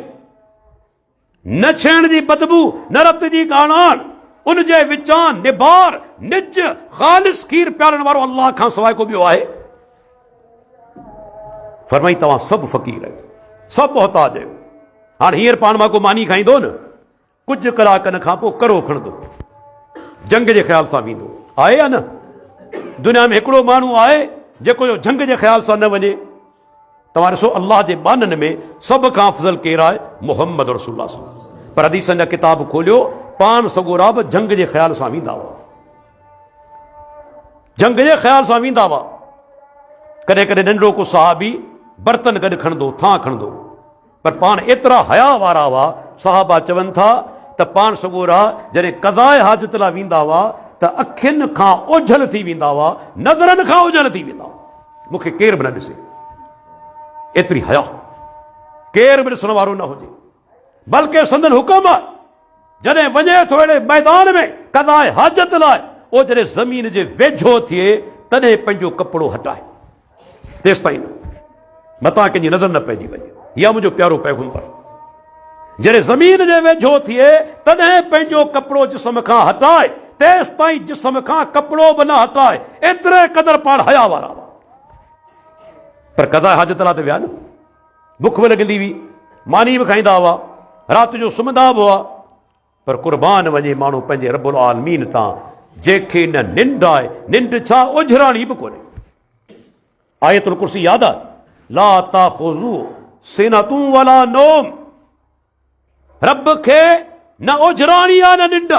न छेण जी बदबू न रत जी ॻाढ़ाण, उन जे विचां निबार निज ख़ालिस खीर पियारण वारो अल्लाह खां सवाइ को ॿियो आहे? फरमाई तव्हां सभु फ़क़ीर आहियो, सभु मोहताज आहियो। हाणे हींअर पाण मां को मानी खाईंदो न, कुझु कलाकनि खां पोइ करो खणंदो, जंग जे ख़्याल सां वेंदो, आहे या न? दुनिया में हिकिड़ो माण्हू आहे जेको जंग जे ख़्याल सां न वञे? तव्हां ॾिसो अल्लाह जे बाननि में सभ खां अफ़ज़ल केरु आहे? मुहम्मद रसूलुल्लाह सल्लल्लाहु अलैहि वसल्लम। पर हदीसनि जा किताब खोलियो, पाण सगोरा बि जंग जे ख़्याल सां वेंदा हुआ, जंग जे ख़्याल सां वेंदा हुआ। कॾहिं कॾहिं नंढड़ो को सहाबी बर्तन गॾु खणंदो, थां खणंदो, पर पाण एतिरा हया वारा हुआ, सहाबा चवनि था त पाण सगोरा जॾहिं क़ज़ाए हाजत लाइ वेंदा हुआ त अखियुनि खां ओझल थी वेंदा हुआ, नज़रनि खां ओझल थी वेंदा हुआ, मूंखे केरु बि न ॾिसे, एतिरी हया, केरु बि ॾिसण वारो न हुजे। बल्कि संदन हुकुम आहे, जॾहिं वञे थो अहिड़े मैदान में क़ज़ाए हाजत लाइ, ओ जॾहिं ज़मीन जे वेझो थिए तॾहिं पंहिंजो कपिड़ो हटाए, तेसि ताईं मतां कंहिंजी नज़र न पइजी वञे। इहा मुंहिंजो प्यारो पैगंबर, जॾहिं ज़मीन जे वेझो थिए तॾहिं पंहिंजो कपिड़ो जिस्म खां हटाए, तेसि ताईं जिस्म खां कपिड़ो बि न हटाए, एतिरे क़दर पाण हया वारा हुआ। पर क़ज़ाए हाजत लाइ त विया न, बुख बि लॻंदी हुई, मानी बि खाईंदा हुआ, राति जो सुम्हंदा बि हुआ, पर कुर्बान वञे माण्हू पंहिंजे रब्बुल आलमीन तां, जंहिंखे न निंड आहे, निंड छा ओझराणी बि कोन्हे। आयतुल कुर्सी यादि आहे, ला ताख़ुज़ू सिनतुन वला नौम, रब खे न ओझराणी आहे न निंड,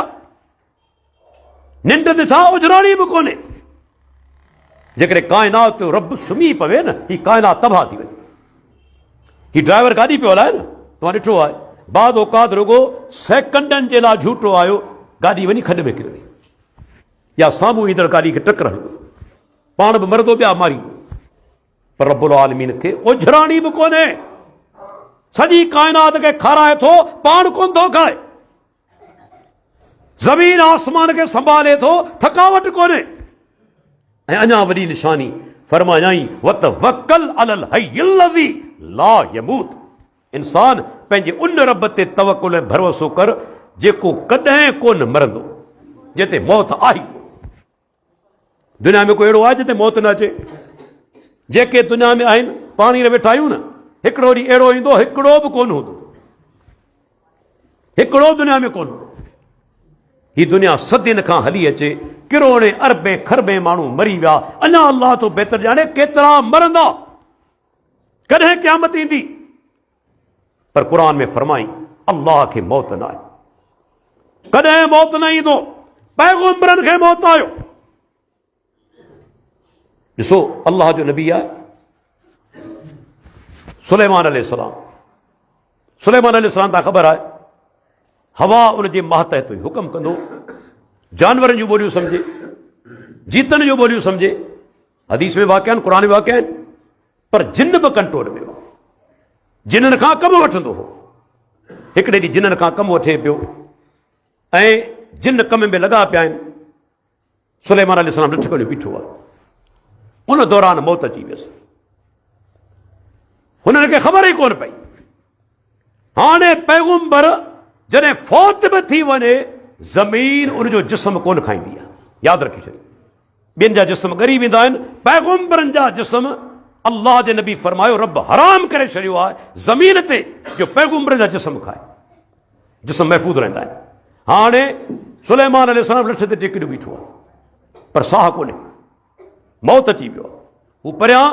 निंड त छा ओझराणी बि कोन्हे। जेकॾहिं काइनात जो रब सुम्ही पवे न, ही काइनात तबाह थी वञे। ही ड्राइवर गाॾी पियो हलाए न, तव्हां ॾिठो आहे, बाद औकात रुगो सेकंडनि जे लाइ झूठो आयो, गाॾी वञी खॾ में किरी वई, या साम्हूं ईंदड़ गाॾी खे टकर हणंदो, पाण बि मरंदो, ॿिया मारींदो। पर रब्बुल आलमीन खे ओझराणी बि कोन्हे, सॼी काइनात खे खाराए थो, पाण कोन थो खाए, ज़मीन आसमान खे संभाले थो, थकावट कोन्हे। ऐं अञा वॾी निशानी फरमायाई, वतवक्कल अलल हय्यिल लज़ी ला यमूत, इंसान पंहिंजे उन रब ते तवक्कुल ऐं भरोसो कर जेको कॾहिं कोन मरंदो, जिते मौत आई। दुनिया में कोई अहिड़ो आहे जिते मौत न अचे? जेके दुनिया में आहिनि, पाणी वेठा आहियूं न, हिकिड़ो ॾींहुं अहिड़ो ईंदो, हिकिड़ो बि कोन हूंदो, हिकिड़ो दुनिया में कोन हूंदो। ही दुनिया सदियुनि खां हली अचे, किरोड़े अरबे खरबे माण्हू मरी विया, अञा अल्लाह तो बहितर ॼाणे केतिरा मरंदा, कॾहिं क़यामत ईंदी। पर क़ुरान में फरमाई, अल्लाह खे मौत न आहे, कॾहिं मौत न ईंदो, पैगंबरनि खे मौत आयो। ॾिसो अल्लाह जो नबी आहे सुलेमान अलैहिस्सलाम, सुलेमान अलैहिस्सलाम तव्हां ख़बर आहे, हवा उन जे मातहत हुई, हुकुम कंदो, जानवरनि जूं ॿोलियूं सम्झे, जीतनि जूं ॿोलियूं सम्झे। हदीस में वाक़िया आहिनि, क़ुरान में वाक़िया आहिनि, पर जिन बि कंट्रोल में हो, जिननि खां कमु वठंदो हो। हिकिड़े ॾींहुं जिननि खां कमु वठे पियो ऐं जिन कम में लॻा पिया आहिनि, सुलेमान अलैहिस्सलाम ॾिठ करे बीठो आहे, उन दौरान मौत अची वियसि, हुननि खे ख़बर ई कोन पई। हाणे पैगंबर जॾहिं फौत बि थी वञे, ज़मीन उनजो जिस्म कोन खाईंदी आहे, यादि रखी छॾियो। ॿियनि जा जिस्म ॻरी वेंदा आहिनि, पैगंबरनि जा जिस्म अल्लाह जे नबी फरमायो रब हराम करे छॾियो आहे ज़मीन ते जो पैगंबर जा जिस्म खाए, जिस्म महफ़ूज़ रहंदा आहिनि। हाणे सुलेमान अलैहिस्सलाम लठ ते टेकियो बीठो आहे, पर साह कोन्हे, मौत अची वियो आहे। हू परियां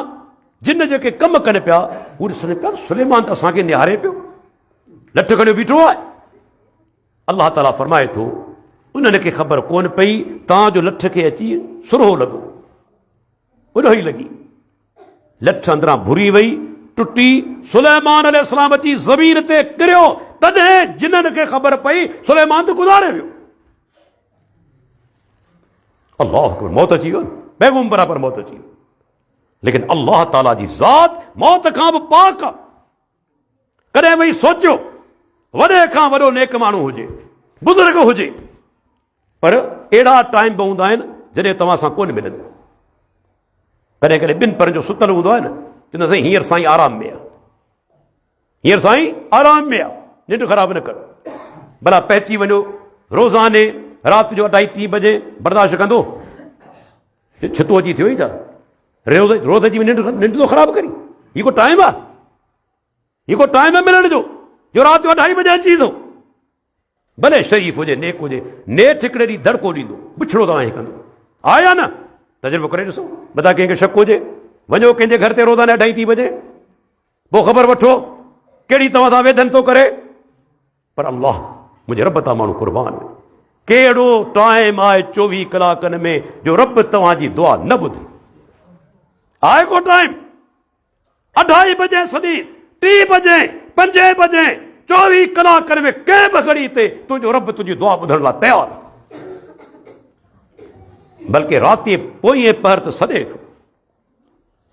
जिन जेके कम कनि पिया, हू ॾिसनि पिया सुलेमान त असांखे निहारे पियो, लठ खणियो बीठो आहे। अल्लाह ताला फरमाए थो, उन्हनि खे ख़बर कोन पई तव्हांजो लठ खे अची सुरो लॻो, उॾो ई लॻी, लठ अंदरां भुरी वई, टुटी, सुलेमान अलैहिस्सलाम अची ज़मीन ते किरियो, तॾहिं जिन्हनि खे ख़बर पई सुलेमान त गुज़ारे वियो। अल्लाह अकबर, मौत अची वियो, पैगंबर बराबर मौत अची वियो। लेकिन अल्लाह ताला जी ज़ात मौत खां बि पाक आहे। कॾहिं वही सोचियो वॾे खां वॾो नेक माण्हू हुजे, बुज़ुर्ग हुजे, पर अहिड़ा टाइम बि हूंदा आहिनि जॾहिं तव्हां सां कोन मिलंदो। कॾहिं कॾहिं ॿिनि पर जो सुतल हूंदो आहे न, चवंदो साईं हींअर साईं आराम में आहे, हींअर साईं आराम में आहे, निंड ख़राब न कर। भला पहुची वञो रोज़ाने राति जो 2:30 बजे, बर्दाश्त कंदो? छितो अची थियो ई छा? रोज़ अची निंड थो ख़राब करी? हीअ को टाइम आहे? हीअ को टाइम आहे मिलण जो राति जो 2:30 बजे अची थो? भले शरीफ़ हुजे, नेक हुजे, नेठ हिकिड़े ॾींहुं दड़को ॾींदो, पुछड़ो तव्हां कंदो, आया न? तजुर्बो करे ॾिसो। मथां कंहिंखे शक हुजे, वञो कंहिंजे घर ते रोज़ाना 2:30 बजे, पोइ ख़बर वठो कहिड़ी तव्हां सां वेदन थो करे। पर अल्लाह, मुंहिंजे रब तां माण्हू क़ुर्बान, कहिड़ो टाइम आहे 24 कलाकनि में जो रब तव्हांजी दुआ न ॿुधे? आहे को टाइम? 2:30 बजे सदी, 3 बजे, 5 बजे, 24 कलाकनि में कंहिं बि घड़ी ते तुंहिंजो रब तुंहिंजी दुआ ॿुधण लाइ तयारु। बल्कि राति पोएं पहर त सॾे थो।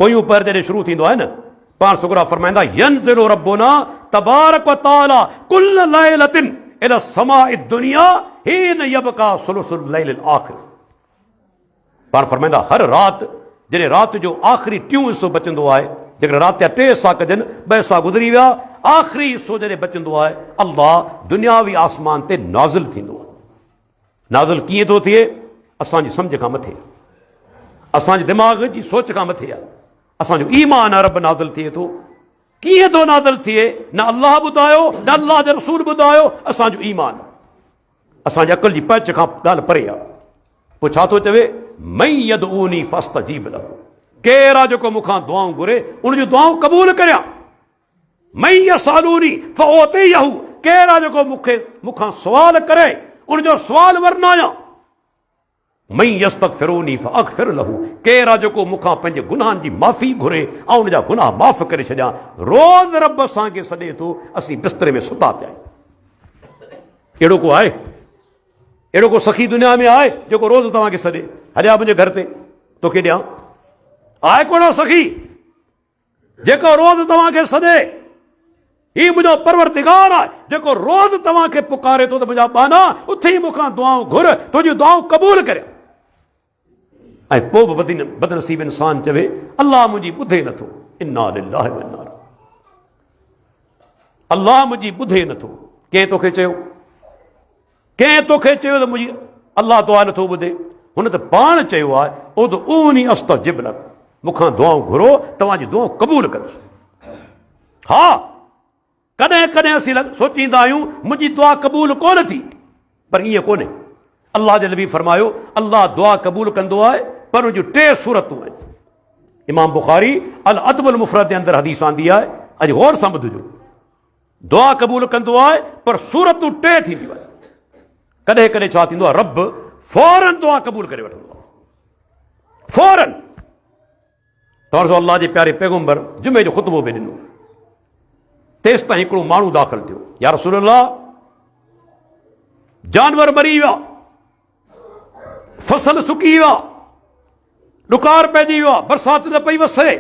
पोयूं पहर जॾहिं शुरू थींदो आहे न, पाण सुगरा फरमाईंदा यंज़िलु रब्बुना तबारक व तआला कुल्ल लैलतिन इला समाइ दुनिया हीन यबका सुलुसुल लैलिल आखिर। पाण फरमाईंदा हर राति जॾहिं राति जो आख़िरी टियों हिसो बचंदो आहे, जेकर राति जा 3 हिसा कजनि, 2 हिसा गुज़री विया, आख़िरी हिसो जॾहिं बचंदो आहे, अल्लाह दुनियावी आसमान ते नाज़िल थींदो आहे। नाज़िल कीअं थो थिए? असांजी सम्झ खां मथे, असांजे दिमाग़ जी सोच खां मथे आहे। असांजो ईमान रब नाज़िल थिए थो। कीअं थो नाज़िल थिए? न अल्लाह ॿुधायो, न अल्लाह जो रसूल ॿुधायो, असांजो ईमान, असांजे अक़ल जी पहुच खां ॻाल्हि परे आहे। पोइ छा थो चवे? मई यदऊनी फस्तजीब लहू, केरु आहे जेको मूंखां दुआऊं घुरे उन जूं दुआऊं क़बूल करियां। मई यसालूनी फओतियहू, केरु आहे जेको मूंखां सुवाल करे उन जो सुवाल वरनायां। मई यस्तगफिरूनी फअगफिर लहू, केरु आहे जेको मूंखां पंहिंजे गुनाहनि जी माफ़ी घुरे ऐं उन जा गुनाह माफ़ करे छॾियां। रोज़ रब असांखे सॾे थो, असीं बिस्तरे में सुता पिया आहियूं। अहिड़ो को आहे? अहिड़ो को सखी दुनिया में आहे जेको रोज़ तव्हांखे सॾे, हलिया मुंहिंजे घर ते तोखे ॾियां? आहे कोन सखी जेको रोज़ तव्हांखे सॾे? ही मुंहिंजो परवरदिगार आहे जेको रोज़ तव्हांखे पुकारे थो त मुंहिंजा बाना उथी मूंखां दुआऊं घुर, तुंहिंजी दुआऊं क़बूल करे। ऐं पोइ बि बदनसीब इंसान चवे अल्लाह मुंहिंजी ॿुधे नथो। इन्ना लिल्लाहि व इन्ना इलैहि, अल्लाह मुंहिंजी ॿुधे नथो। कंहिं तोखे चयो? कंहिं तोखे चयो त मुंहिंजी अल्लाह दुआ नथो ॿुधे? हुन त पाण चयो आहे उदऊनी अस्तजिब लकुम, मूंखां दुआऊं घुरो, तव्हांजी दुआऊं क़बूल कंदुसि। हा, कॾहिं कॾहिं असीं सोचींदा आहियूं मुंहिंजी दुआ क़बूल कोन थी, पर ईअं कोन्हे। अल्लाह जे नबी फरमायो अल्लाह दुआ क़बूल कंदो आहे, पर उन जूं 3 सूरतूं आहिनि। इमाम बुखारी अल अदबुल मुफ़रद जे अंदरि हदीस आंदी आहे, अॼु गौर सां ॿुधिजो। दुआ क़बूल कंदो आहे पर सूरतूं 3 थींदियूं आहिनि। कॾहिं कॾहिं छा थींदो आहे, रब फौरन दुआ क़बूल करे वठंदो आहे, फौरन। तव्हां अल्लाह जे प्यारे पैगंबर जुमे जो ख़ुतबो बि ॾिनो, तेसि ताईं हिकिड़ो माण्हू दाख़िल थियो, या रसूल अल्लाह जानवर मरी विया, फसल सुकी विया, ॾुकार पइजी वियो आहे, बरसाति न पई वसे,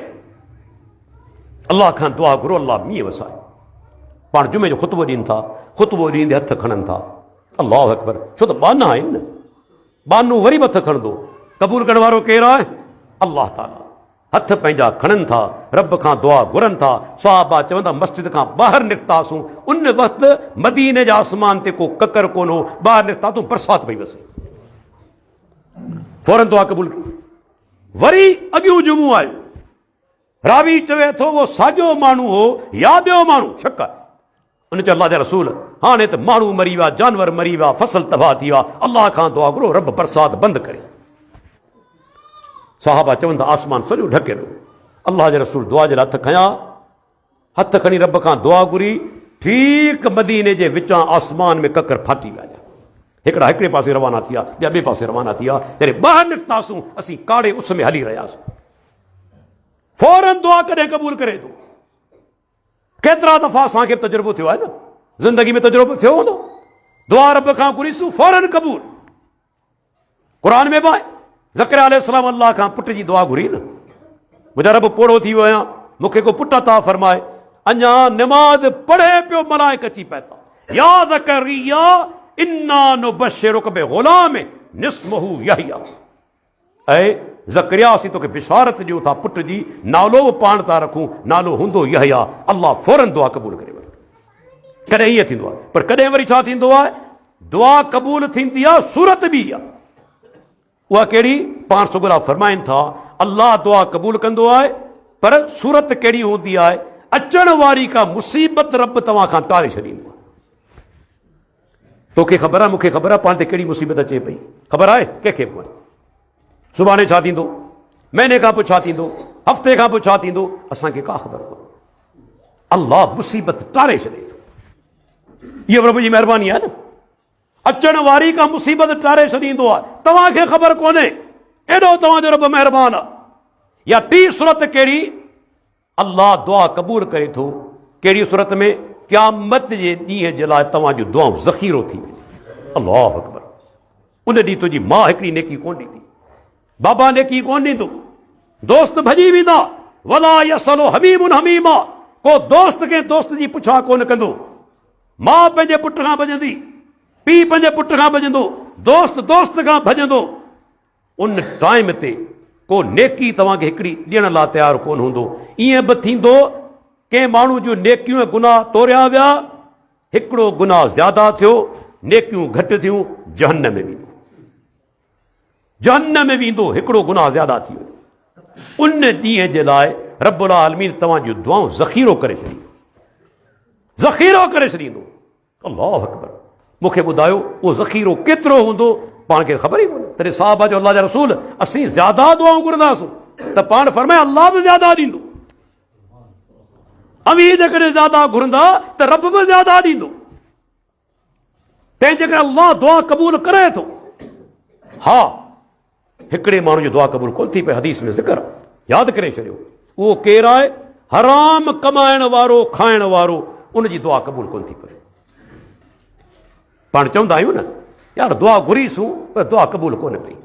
अल्लाह खां दुआ घुरो अल्लाह मींहुं वसाए। पाण जुमे जो ख़ुतबो ॾियनि था, ख़ुतबो ॾींदे हथ खणनि था, अल्लाह अकबर, छो त बाना आहिनि न, बानू वरी बि हथ खणंदो। क़बूल करण वारो केरु आहे? अल्लाह ताला। हथ पंहिंजा खणनि था, रब खां दुआ घुरनि था। सहाबा चवंदा मस्जिद खां ॿाहिरि निकितासीं, उन वक़्तु मदीने जे आसमान ते को ककर कोन हो, ॿाहिरि निकितासीं, बरसाति पई वसे, फौरन दुआ क़बूल कई। वरी अॻियूं जुमो आयो, रावी चवे थो उहो साॻियो माण्हू हो या ॿियो माण्हू, शक आहे। उन चयो अल्लाह जा रसूल, हाणे त माण्हू मरी विया, जानवर मरी विया, फसल तबाह थी विया, अल्लाह खां दुआ घुरो रब बरसाति बंदि करे। साहबा चवनि था आसमान सॼो ढके ॾिनो। अल्लाह जे रसूल दुआ जे लाइ हथ खयां, हथ खणी रब खां दुआ घुरी, ठीक मदीने जे विचां आसमान में ककर फाटी विया। हिकिड़ा हिकिड़े पासे रवाना थिया, ॿिया ॿिए पासे रवाना थिया। जॾहिं ॿाहिरि निकितासूं असीं काड़े उस में हली रहियासीं। फौरन दुआ कॾहिं क़बूल करे थो। केतिरा दफ़ा असांखे तजुर्बो थियो आहे न, ज़िंदगी में तजुर्बो थियो हूंदो। दुआ रब खां घुरीसूं फौरन क़बूल। क़ुरान में बि आहे, ज़करिया अलैहिस्सलाम अल्लाह खां पुट जी दुआ घुरी न, मुंहिंजा रब पोड़ो थी वियो आहियां, मूंखे को पुट अता फरमाए। अञा निमाज़ पढ़े पियो, मलाइक अची पए था, या ज़करिया इन्ना नुबश्शिरुक बिग़ुलाम निस्मुहु यहया। ऐं ज़करिया असीं तोखे बिशारत ॾियूं था पुट जी, नालो बि पाण था रखूं, नालो हूंदो यहया। अल्लाह फौरन दुआ क़बूल करे वठे। कॾहिं ईअं थींदो आहे, पर कॾहिं वरी छा थींदो आहे, दुआ क़बूल थींदी आहे, सूरत बि आहे। उहा कहिड़ी? पाण सुगरा फरमाइनि था अल्लाह दुआ क़बूल कंदो आहे, पर सूरत कहिड़ी हूंदी आहे, अचण वारी का मुसीबत रब तव्हां खां टारे छॾींदो आहे। तोखे ख़बर आहे, मूंखे ख़बर आहे पाण ते कहिड़ी मुसीबत अचे पई, ख़बर आहे कंहिंखे बि? सुभाणे छा थींदो, महीने खां पोइ छा थींदो, हफ़्ते खां पोइ छा थींदो, असांखे का ख़बर कोन्हे। अल्लाह मुसीबत टारे छॾे थो। इहा प्रभु जी महिरबानी आहे न। अचण वारी का मुसीबत टारे छॾींदो आहे, तव्हांखे ख़बर कोन्हे, एॾो तव्हांजो रब महिरबान आहे। या टी सूरत कहिड़ी? अल्लाह दुआ क़बूल करे थो। कहिड़ी सूरत में? क़यामत जे ॾींहं जे लाइ तव्हांजूं दुआऊं ज़ख़ीरो थी वेंदियूं। अल्लाह अकबर। उन ॾींहुं तुंहिंजी माउ हिकिड़ी नेकी कोन ॾींदी, बाबा नेकी कोन ॾींदो, दोस्त भॼी वेंदा। वला यसलो हमीमुन हमीमा, को दोस्त कंहिं दोस्त जी पुछा कोन कंदो। माउ पंहिंजे पुट खां भॼंदी, पीउ पंहिंजे पुट खां भॼंदो, दोस्त दोस्त खां भॼंदो। उन टाइम ते को नेकी तव्हांखे हिकिड़ी ॾियण लाइ तयारु कोन हूंदो। ईअं बि थींदो कंहिं माण्हू जूं नेकियूं ऐं गुनाह तोड़िया विया, हिकिड़ो गुनाह ज़्यादा थियो, नेकियूं घटि थियूं, जहन्नम में वेंदो। जहन्नम में वेंदो, हिकिड़ो गुनाह ज़्यादा थी वियो। उन ॾींहं जे लाइ रब्बुल आलमीन तव्हांजूं दुआऊं ज़ख़ीरो करे छॾींदो, ज़ख़ीरो करे छॾींदो। अल्लाह अकबर। मूंखे ॿुधायो उहो ज़ख़ीरो केतिरो हूंदो, पाण खे ख़बर ई कोन्हे। तॾहिं साहब जो अल्लाह जा रसूल असीं ज़्यादा दुआऊं घुरंदासीं त पाण फरमाए अल्लाह बि ज़्यादा ॾींदो। अमीर जेकॾहिं ज़्यादा घुरंदा त रब बि ज़्यादा ॾींदो। तंहिंजे करे अल्लाह दुआ क़बूल करे थो। हा, हिकिड़े माण्हू जी दुआ क़बूल कोन थी पई, हदीस में ज़िक्र आहे, यादि करे छॾियो। उहो केरु आहे? हराम कमाइण वारो, खाइण वारो, उन जी दुआ क़बूल कोन थी पई। पाण चवंदा आहियूं न, यार दुआ घुरीसूं पर दुआ क़बूल कोन पई।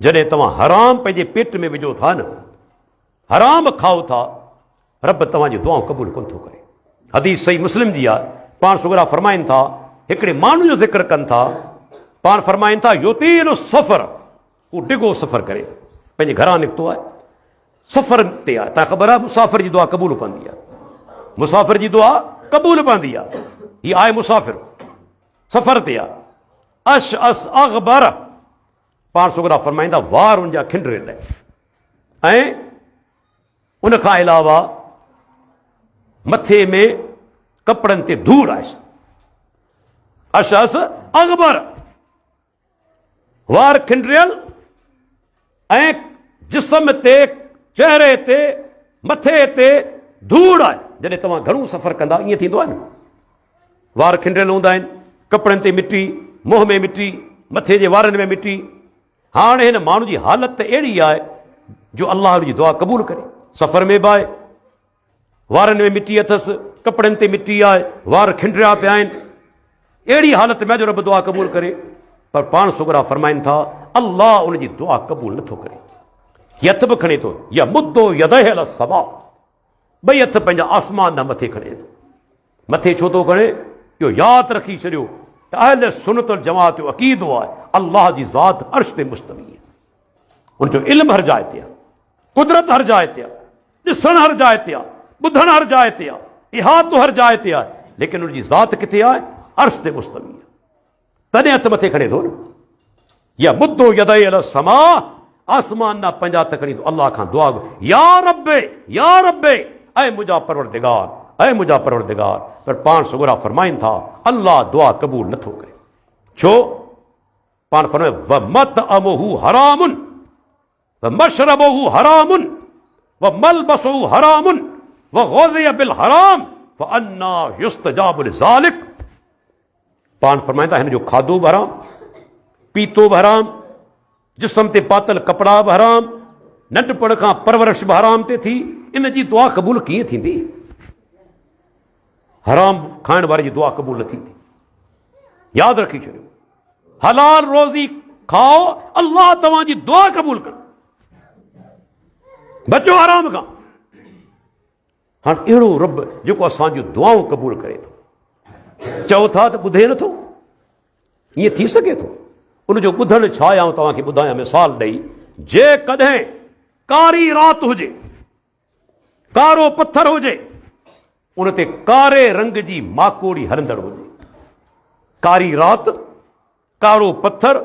जॾहिं तव्हां हराम पंहिंजे पेट में विझो था न, हराम खाओ था, रब तव्हांजी दुआऊं क़बूल कोन थो करे। हदीस सही मुस्लिम जी आहे। पाण सुगरा फरमाइनि था, हिकिड़े माण्हू जो ज़िक्र कनि था। पाण फरमाइनि था युतील सफ़र, हू डिघो सफ़र करे, पंहिंजे घरां निकितो आहे, सफ़र ते आहे। तव्हां ख़बर आहे मुसाफ़िर जी दुआ क़बूल पवंदी आहे, मुसाफ़िर जी दुआ क़बूल पवंदी आहे। हीअ आहे मुसाफ़िर, सफ़र ते आहे। अश अस अग़बर, पाण सुगरा फरमाईंदा वार उनजा खिंडरियल ऐं उन खां अलावा मथे में कपिड़नि ते धूड़ आहे। अश अस अग़बर, वार खिंडरियल ऐं जिस्म ते, चेहरे ते, मथे ते धूड़ आहे। जॾहिं तव्हां घणो सफ़र कंदा ईअं थींदो आहे न, वार खिंडरियल हूंदा आहिनि, कपिड़नि ते मिटी, मुंहं में मिटी, मथे जे वारनि में मिटी। हाणे हिन माण्हू जी हालत अहिड़ी आहे जो अल्लाह जी दुआ क़बूल करे। सफ़र में बि आहे, वारनि में मिटी अथसि, कपिड़नि ते मिटी आहे, वार खिंडरिया पिया आहिनि। अहिड़ी हालत में जो रब दुआ क़बूल करे। पर पाण सुगरा फरमाइनि था अल्लाह उन जी दुआ क़बूल नथो करे। हीअ हथ बि खणे थो, या मुद्दो यदह अल समा, ॿई हथ पंहिंजा आसमान ॾांहुं मथे खणे थो। मथे छो थो खणे? इहो यादि रखी छॾियो, अहल सुन्नत वल जमाअत जो अक़ीदो आहे अल्लाह जी ज़ात अर्श ते मुस्तवी आहे। उनजो इल्मु हर जाइ ते आहे, कुदरत हर जाइ ते आहे, ॾिसणु हर जाइ ते आहे, ॿुधणु हर जाइ ते आहे, इहातो हर जाइ ते आहे, लेकिन उनजी ज़ात किथे आहे? अर्श ते मुस्तवी आहे। तॾहिं हथ मथे खणे थो न। या मुद्दो यदई अल समा, आसमान ना पंहिंजा हथ खणी थो अल्लाह खां दुआ, या रब्बे या रब्बे, ऐं मुंहिंजा परवरदिगार, ऐं मुंहिंजा परवरदिगार। पर पाण सुगरा फरमाइनि था अल्लाह दुआ क़बूल नथो करे। छो? पाण फरमाए व मतअमुहु हरामुन व मशरबुहु हरामुन व मलबसुहु हरामुन व गुज़िया बिल हराम फ़अन्ना युस्तजाबु लिज़ालिक। पान फरमाईंदा हिन जो खाधो बि हराम, पीतो बि हराम, जिस्म ते पातल कपिड़ा बि हराम, नंढपण खां परवरिश बि हराम ते थी, इन जी दुआ क़बूल कीअं थींदी? हराम खाइण वारे जी दुआ क़बूल न थींदी। यादि रखी छॾियो, हलाल रोज़ी खाओ, अल्लाह तव्हांजी दुआ क़बूल कर। बचो हराम खां। हाणे अहिड़ो रब जेको असांजूं दुआऊं क़बूल करे थो, चओ था त ॿुधे नथो, ईअं थी सघे थो? उनजो ॿुधण छा आहे, तव्हांखे ॿुधायां मिसाल ॾेई। जेकॾहिं कारी राति हुजे, कारो पत्थर हुजे, उन ते कारे रंग जी माकोड़ी हलंदड़ हुजे। कारी राति, कारो पत्थर,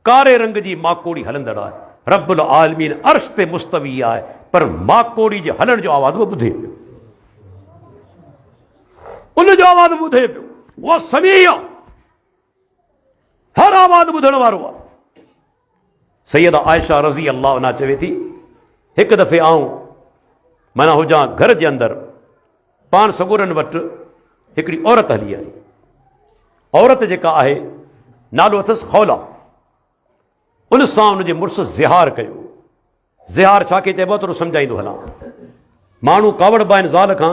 कारे रंग जी माकोड़ी हलंदड़ आहे। रब्बुल आलमीन अर्श ते मुस्तवी आहे, पर माकोड़ी जे हलण जो आवाज़ बि ॿुधे पियो, उन जो आवाज़ ॿुधे पियो। उहो समी आहे, हर आवाज़ ॿुधण वारो आहे। सैयदा आयशा रज़ी अल्लाह अन्हा चवे थी, हिकु दफ़े आऊं माना हुजां घर जे अंदरि, पाण सगोरनि वटि हिकिड़ी औरत हली आई। औरत जेका आहे नालो अथसि खौला। उन सां उनजे मुड़ुस ज़िहार कयो। ज़िहार छा खे चइबो आहे थोरो सम्झाईंदो हलां। माण्हू कावड़ बा आहिनि ज़ाल खां,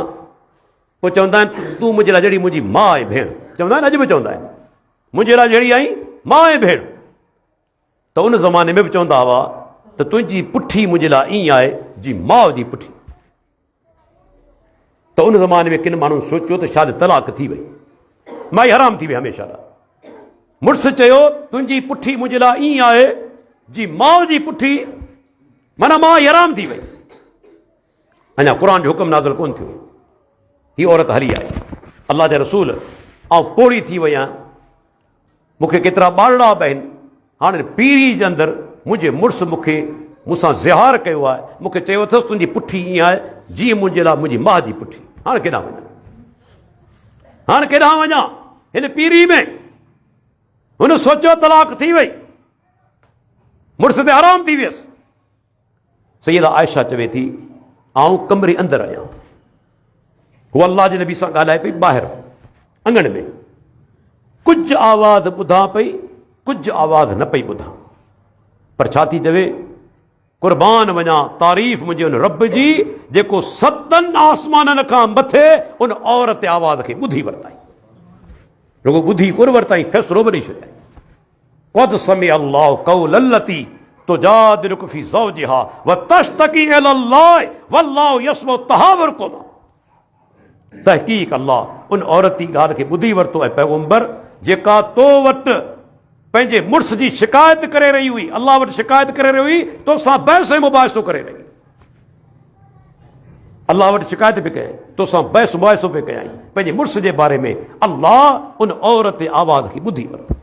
पोइ चवंदा आहिनि तूं मुंहिंजे लाइ जहिड़ी मुंहिंजी माउ आहे भेण, चवंदा आहिनि, अॼु बि चवंदा आहिनि मुंहिंजे लाइ जहिड़ी आई माउ आहे भेण। त उन ज़माने में बि चवंदा हुआ त तुंहिंजी पुठी मुंहिंजे लाइ ईअं आहे जी माउ जी पुठी। त उन ज़माने में किन माण्हू सोचियो त शायदि तलाक थी वई, माई हराम थी वई हमेशह लाइ। मुड़ुस चयो तुंहिंजी पुठी मुंहिंजे लाइ ईअं आहे जी माउ जी पुठी, माना मां हराम थी वई। अञा क़ुर जो हुकुम नाज़िल कोन थियो। हीअ औरत हली आई, अल्लाह जे रसूल आउं पोड़ी थी वई आहियां, मूंखे केतिरा ॿारड़ा बि आहिनि, हाणे पीढ़ी जे अंदरि मुंहिंजे मुड़ुस मूंसां ज़िहार कयो आहे, मूंखे चयो अथसि तुंहिंजी पुठी ईअं आहे जीअं मुंहिंजे लाइ मुंहिंजी माउ जी पुठी। हाणे केॾां वञा, हाणे केॾां वञा? हिन पीढ़ी में हुन सोचियो तलाक थी वई, मुड़ुस ते हराम थी वियसि। सैयदा आयशा चवे थी आऊं कमरे अंदरि आहियां, हूअ अल्लाह जे नबी सां ॻाल्हाए पई ॿाहिरि अंगण में। कुझु आवाज़ ॿुधां पई, कुझु आवाज़ न पई ॿुधां, पर छा थी चवे, क़ुर्बान वञा तारीफ़ मुंहिंजे उन रब जी जेको सतनि आसमाननि खां मथे उन औरत जे आवाज़ खे ॿुधी वरिताई। रुगो ॿुधी कोन वरिताई, फ़ैसिलो बि ॾेई छॾियाई। क़द समी अल्लाहु क़ौल अल्लती तुजादिलुका फ़ी ज़ौजिहा व तश्तकी इलल्लाह वल्लाहु यस्मउ तहावुरकुमा। तहक़ीक़ अल्लाह उन औरत जी ॻाल्हि खे ॿुधी वरितो ऐं पैगंबर जेका तो वटि पंहिंजे मुड़ुस जी शिकायत करे रही हुई, अल्लाह वटि शिकायत करे रही हुई, तोसां बहस ऐं मुबाहिसो करे रही, अल्लाह वटि शिकायत पई कये, तोसां बहस मुबाहिसो पई कयाई पंहिंजे मुड़ुस जे बारे में। अल्लाह उन औरत जे आवाज़ खे ॿुधी वरितो।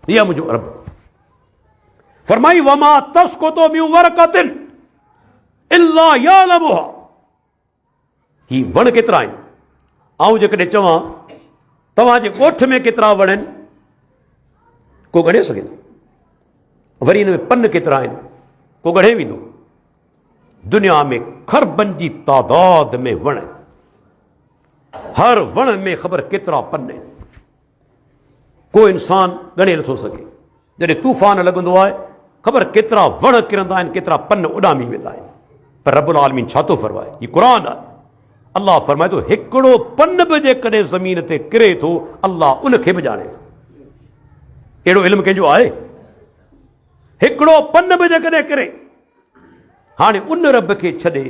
इहा मुंहिंजो रब फरमाई वमा तस्कुतु मिन वरक़तिन इल्ला यअलमुहा। ही वण केतिरा आहिनि, आऊं जेकॾहिं चवां तव्हांजे ॻोठ में केतिरा वण आहिनि, को ॻणे सघे थो? वरी हिन में पन केतिरा आहिनि, को ॻणे वेंदो? दुनिया में खरबनि जी तादाद में वण आहिनि, हर वण में ख़बर केतिरा पन आहिनि, को इंसान ॻणे नथो सघे। जॾहिं तूफ़ान लॻंदो आहे ख़बर केतिरा वण किरंदा आहिनि, केतिरा पन उॾामी वेंदा आहिनि। पर रब्बुल आलमीन छा थो फरमाए, हीउ क़ुर आहे। अल्लाह फरमाए थो हिकिड़ो पन बि जेकॾहिं ज़मीन ते किरे थो, अल्लाह उनखे बि ॼाणे थो। अहिड़ो इल्मु कंहिंजो आहे? हिकिड़ो पन बि जेकॾहिं किरे। हाणे उन रब खे छॾे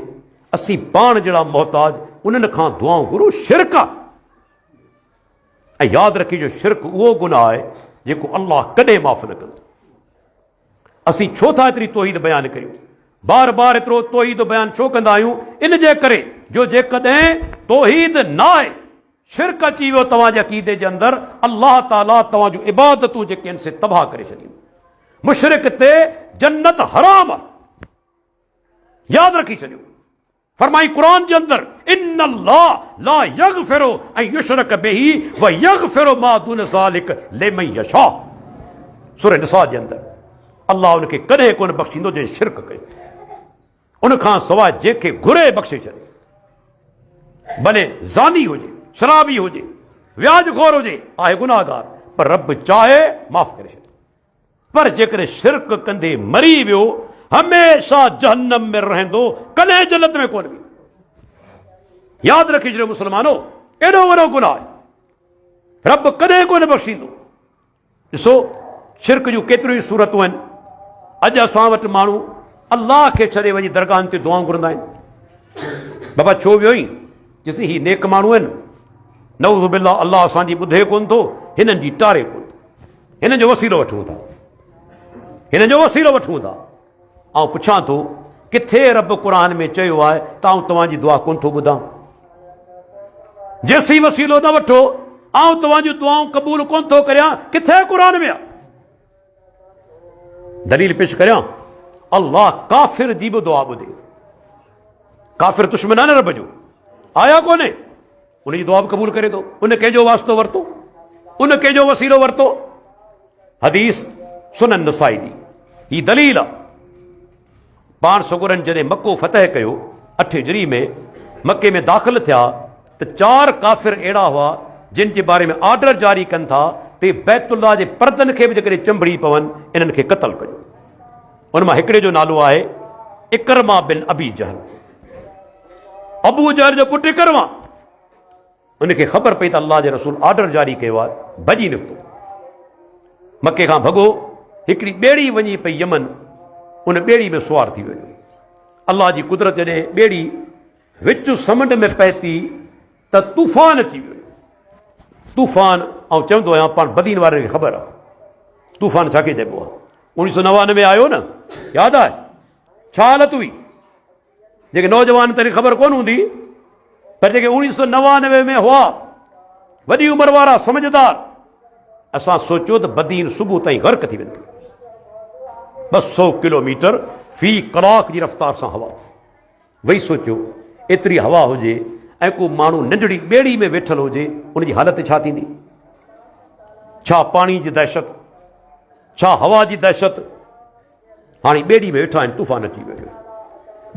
असीं पाण जहिड़ा मोहताज उन्हनि खां दुआऊं घुरो, शिरक आहे। ऐं यादि रखिजो, शिरक उहो गुनाह आहे जेको अल्लाह कॾहिं माफ़ न कंदो। असीं छो था एतिरी तौहीद बयानु करियूं, बार बार एतिरो तौहीद बयानु छो कंदा आहियूं? इन जे करे जो जेकॾहिं तौहीद न आहे, शिरक अची वियो तव्हांजे अक़ीदे जे अंदरि, अल्लाह ताला तव्हां जूं इबादतूं जेके आहिनि से तबाह करे छॾींदो। मुशरिक ते जन्नत हराम आहे, यादि रखी छॾियो। फरमाई क़ुरान जे अंदरि इन्नल्लाह ला यग़फिरु अन युशरक बिही व यग़फिरु मा दून ज़ालिक लिमन यशा। सूरह निसा जे अंदरि अल्लाह उनखे कॾहिं कोन बख़्शींदो जे शिरक कयो, उनखां सवाइ जंहिंखे घुरे बख़्शे छॾे। भले ज़ानी हुजे, शराबी हुजे, व्याजखोर हुजे, आहे गुनाहगार, पर रब चाहे माफ़ करे छॾे। पर जेकॾहिं शिरक कंदे मरी वियो हमेशा जहन्नम में रहंदो, कॾहिं जन्नत में कोन वेंदो। यादि रखी छॾियो मुस्लमानो, एॾो वॾो गुनाह आहे, रब कॾहिं कोन बख़्शींदो। ॾिसो शिरक जूं केतिरियूं ई सूरतूं आहिनि। अॼु असां वटि माण्हू अल्लाह खे छॾे वञी दरगाहनि ते दुआऊं घुरंदा आहिनि। बाबा छो वियो ई ॾिसी ही नेक माण्हू आहिनि, नऊज़ बिल्लाह अल्लाह असांजी ॿुधे कोन थो, हिननि जी टारे कोन थो, हिननि जो वसीलो वठूं था, हिननि जो वसीलो वठूं था। ऐं पुछां थो किथे रब क़ुर में चयो आहे त आउं तव्हांजी दुआ कोन थो ॿुधां? जेसीं वसीलो न वठो आउं तव्हांजूं दुआऊं क़बूल कोन थो करियां, किथे क़ुर में आहे? दलील पेश करियां, अल्लाह काफ़िर जी बि दुआ ॿुधे। काफ़िर दुश्मन आहे न रब जो, आया कोन्हे, उनजी दुआ बि क़बूल करे थो। उन कंहिंजो वास्तो वरितो, उन कंहिंजो वसीलो वरितो। हदीस सुनन नसाई जी ही दलील आहे। पाण सगुरनि जॾहिं मको फतह कयो 8 हिजरी में, मके में दाख़िल थिया त 4 काफ़िर अहिड़ा हुआ जिन जे बारे में ऑर्डर जारी कनि था ते बैतुल्लाह जे पर्दनि खे बि जेकॾहिं चंबड़ी पवनि इन्हनि खे क़तल कयो। उन मां हिकिड़े जो नालो आहे इकरमा बिन अबी जहल। अबू जहल जो पुटु इकरमा, उनखे ख़बर पई त अल्लाह जे रसूल ऑर्डर जारी कयो आहे, भॼी निकितो, मके खां भॻो। हिकिड़ी ॿेड़ी वञी पई यमन, उन ॿेड़ी में सुवार थी वियो। अल्लाह जी कुदरत जॾहिं ॿेड़ी विच समुंड में पए थी त तूफ़ान अची वियो। तूफ़ान ऐं चवंदो आहियां पाण बदीन वारनि खे ख़बर आहे तूफ़ान छा खे चइबो आहे। 1999 आयो न, यादि आहे छा हालत हुई? जेके नौजवान तरी ख़बर कोन हूंदी, पर जेके 1999 में हुआ वॾी उमिरि वारा समझदार, असां सोचियो त बदीन सुबुह ताईं गर्क थी वेंदी। 200 किलोमीटर फी कलाक जी रफ़्तार सां हवा वही। सोचियो एतिरी हवा हुजे ऐं को माण्हू नंढड़ी ॿेड़ी में वेठल हुजे, उनजी हालत छा थींदी? छा पाणी जी दहशत, छा हवा जी दहशत। हाणे ॿेड़ी में वेठा आहिनि, तूफ़ान अची वियो।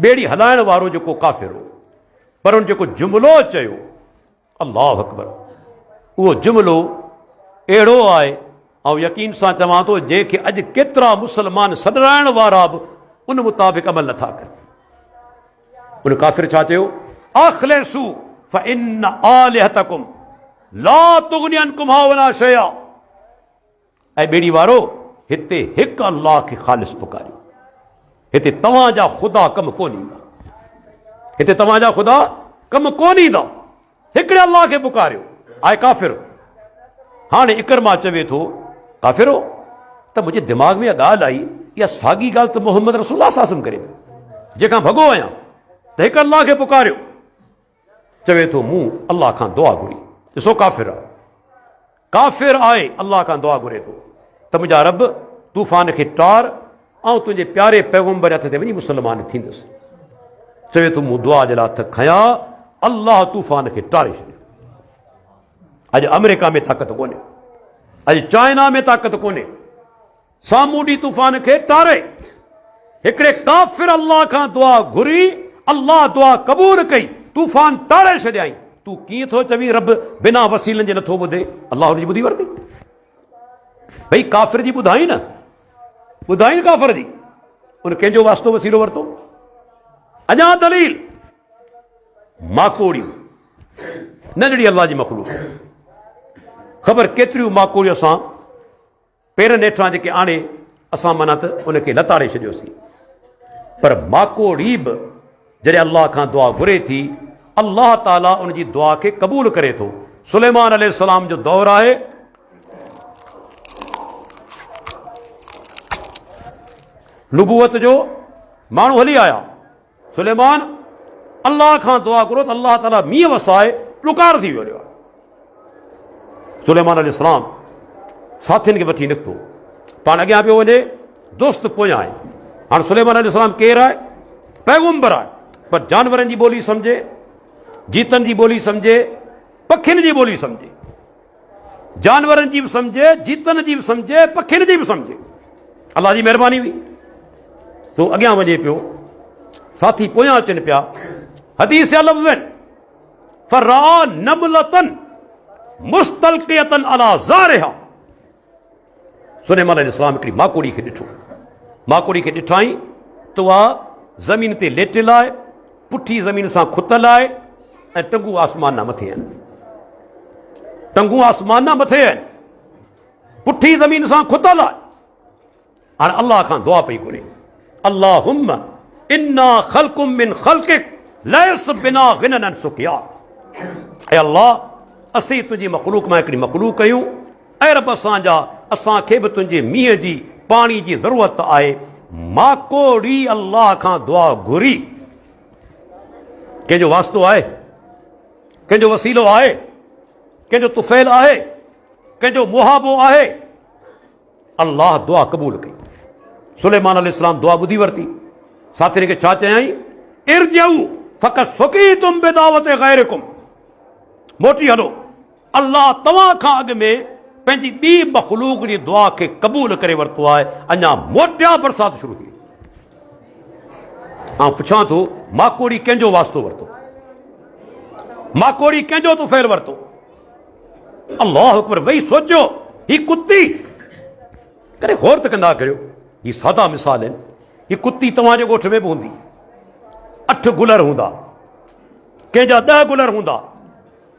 ॿेड़ी हलाइण वारो जेको काफ़िर हो, पर उन जेको जुमिलो चयो, अल्लाह अकबर, उहो जुमिलो अहिड़ो आहे, ऐं यकीन सां चवां थो जंहिंखे अॼु केतिरा मुस्लमान सॾाइण वारा बि उन मुताबिक़ अमल नथा कनि। उन काफ़िर छा चयो? अख़लिसू फ़इन्न आलिहतकुम ला तुग़नी अनकुम वला शैआ। ऐं ॿेड़ी वारो, हिते हिकु अल्लाह खे ख़ालिस पुकारियो, हिते तव्हांजा ख़ुदा कमु कोन ईंदा, हिते तव्हांजा ख़ुदा कमु कोन ईंदा, हिकिड़े अल्लाह खे पुकारियो। आहे काफ़िर। हाणे इकरमा चवे थो, काफ़िरो त मुंहिंजे दिमाग़ में ॻाल्हि आई, इहा साॻी ॻाल्हि त मोहम्मद रसूलुल्लाह सासम करे, जंहिंखां भॻो आहियां त हिकु अल्लाह खे पुकारियो। चवे थो मूं अल्लाह खां दुआ घुरी। ॾिसो काफ़िर आहे, काफ़िर आहे, अल्लाह खां दुआ घुरे थो त मुंहिंजा रब तूफ़ान खे टार ऐं तुंहिंजे प्यारे पैगम्बर हथ ते वञी मुस्लमान थींदुसि। चवे थो मूं दुआ जे लाइ हथ खयां, अल्लाह तूफ़ान खे टारे छॾियो। अॼु अमेरिका में ताक़त कोन्हे, अॼु चाइना में ताक़त कोन्हे, सामूंडी तूफ़ान खे टारे। हिकिड़े काफ़िर अल्लाह खां दुआ घुरी, अल्लाह दुआ क़बूल कई, तूफ़ान टारे छॾियई। तूं कीअं थो चवीं रब बिना वसीलनि जे नथो ॿुधे? अल्लाह हुनजी ॿुधी वरिती। भई काफ़िर जी ॿुधाई न, ॿुधाई न काफ़िर जी, उन कंहिंजो वास्तो वसीलो वरितो? अञा दलील, माकोड़ियूं, नंढड़ी अल्लाह जी मख़लूक़, ख़बर केतिरियूं माकोड़ियूं असां पेरनि हेठां जेके आणे असां माना त उनखे लताड़े छॾियोसीं। पर माकोड़ी बि जॾहिं अल्लाह खां दुआ घुरे थी, अल्लाह ताला उनजी दुआ खे क़बूल करे थो। सुलेमान अलैहिस्सलाम जो दौर आहे, नुबुवत जो माण्हू हली आया। सुलेमान अल्लाह खां दुआ करो त अल्लाह ताला मींहं वसाए, ॾुकार थी वियो। सुलेमान अलैहिस्सलाम साथियुनि खे वठी निकितो, पाण अॻियां पियो वञे, दोस्त पोयां आहे। हाणे सुलेमान अलैहिस्सलाम केरु आहे? पैगम्बर आहे, पर जानवरनि जी ॿोली सम्झे, जीतनि जी ॿोली सम्झे, पखियुनि जी ॿोली सम्झे, जानवरनि जी बि सम्झे, जीतनि जी बि सम्झे, पखियुनि जी बि सम्झे। अल्लाह जी महिरबानी हुई। तो अॻियां वञे पियो, साथी पोयां अचनि पिया। हदीस या लफ़्ज़ आहिनि, फरा नमलतन मुस्तल्क़ियतन अला ज़ारिहा, सुलेमान अलैहिस्सलाम हिकिड़ी माकोड़ी खे ॾिठो, माकोड़ी खे ॾिठाई त उहा ज़मीन ते लेटियल आहे, पुठी ज़मीन सां खुतल आहे ऐं टंगू आसमान ना मथे आहिनि, टंगू आसमान ना मथे आहिनि, पुठी ज़मीन सां खुतल आहे। हाणे अल्लाह खां दुआ पई घुरे, अल्लाहुम्मा इन्ना ख़ल्क़ुम मिन ख़ल्क़िक लैस बिना गिनन अन सुक़िया। ऐं अल्लाह असीं तुंहिंजी मख़लूक मां हिकिड़ी मख़लूक कयूं, ऐं रब असांखे बि तुंहिंजे मींहं जी पाणी जी ज़रूरत आहे। माकोड़ी अल्लाह खां दुआ घुरी, कंहिंजो वास्तो आहे, कंहिंजो वसीलो आहे, कंहिंजो तुफ़ैल आहे, कंहिंजो मुहाबो आहे। अल्लाह दुआ क़बूल कई। सुलेमान अलैहिस्सलाम दुआ ॿुधी वरिती, साथियुनि खे छा चयाईं, इरजऊ फ़क़त सुक़ीतुम बिदावत ग़ैरिकुम, मोटी हलो, अल्लाह तव्हां खां अॻु में पंहिंजी ॿी मख़लूक जी दुआ खे क़बूल करे वरितो आहे, अञा मोटिया बरसात शुरू थी। ऐं पुछां थो, माकोड़ी कंहिंजो वास्तो वरितो, माकोड़ी कंहिंजो तुफ़ैल वरितो? अल्लाह अकबर। वेही सोचो, ही कुत्ती, कॾहिं गौर त कंदा करियो, ही सादा मिसाल आहिनि। ही कुत्ती तव्हांजे ॻोठ में बि हूंदी, 8 गुलर हूंदा, कंहिंजा 10 गुलर हूंदा।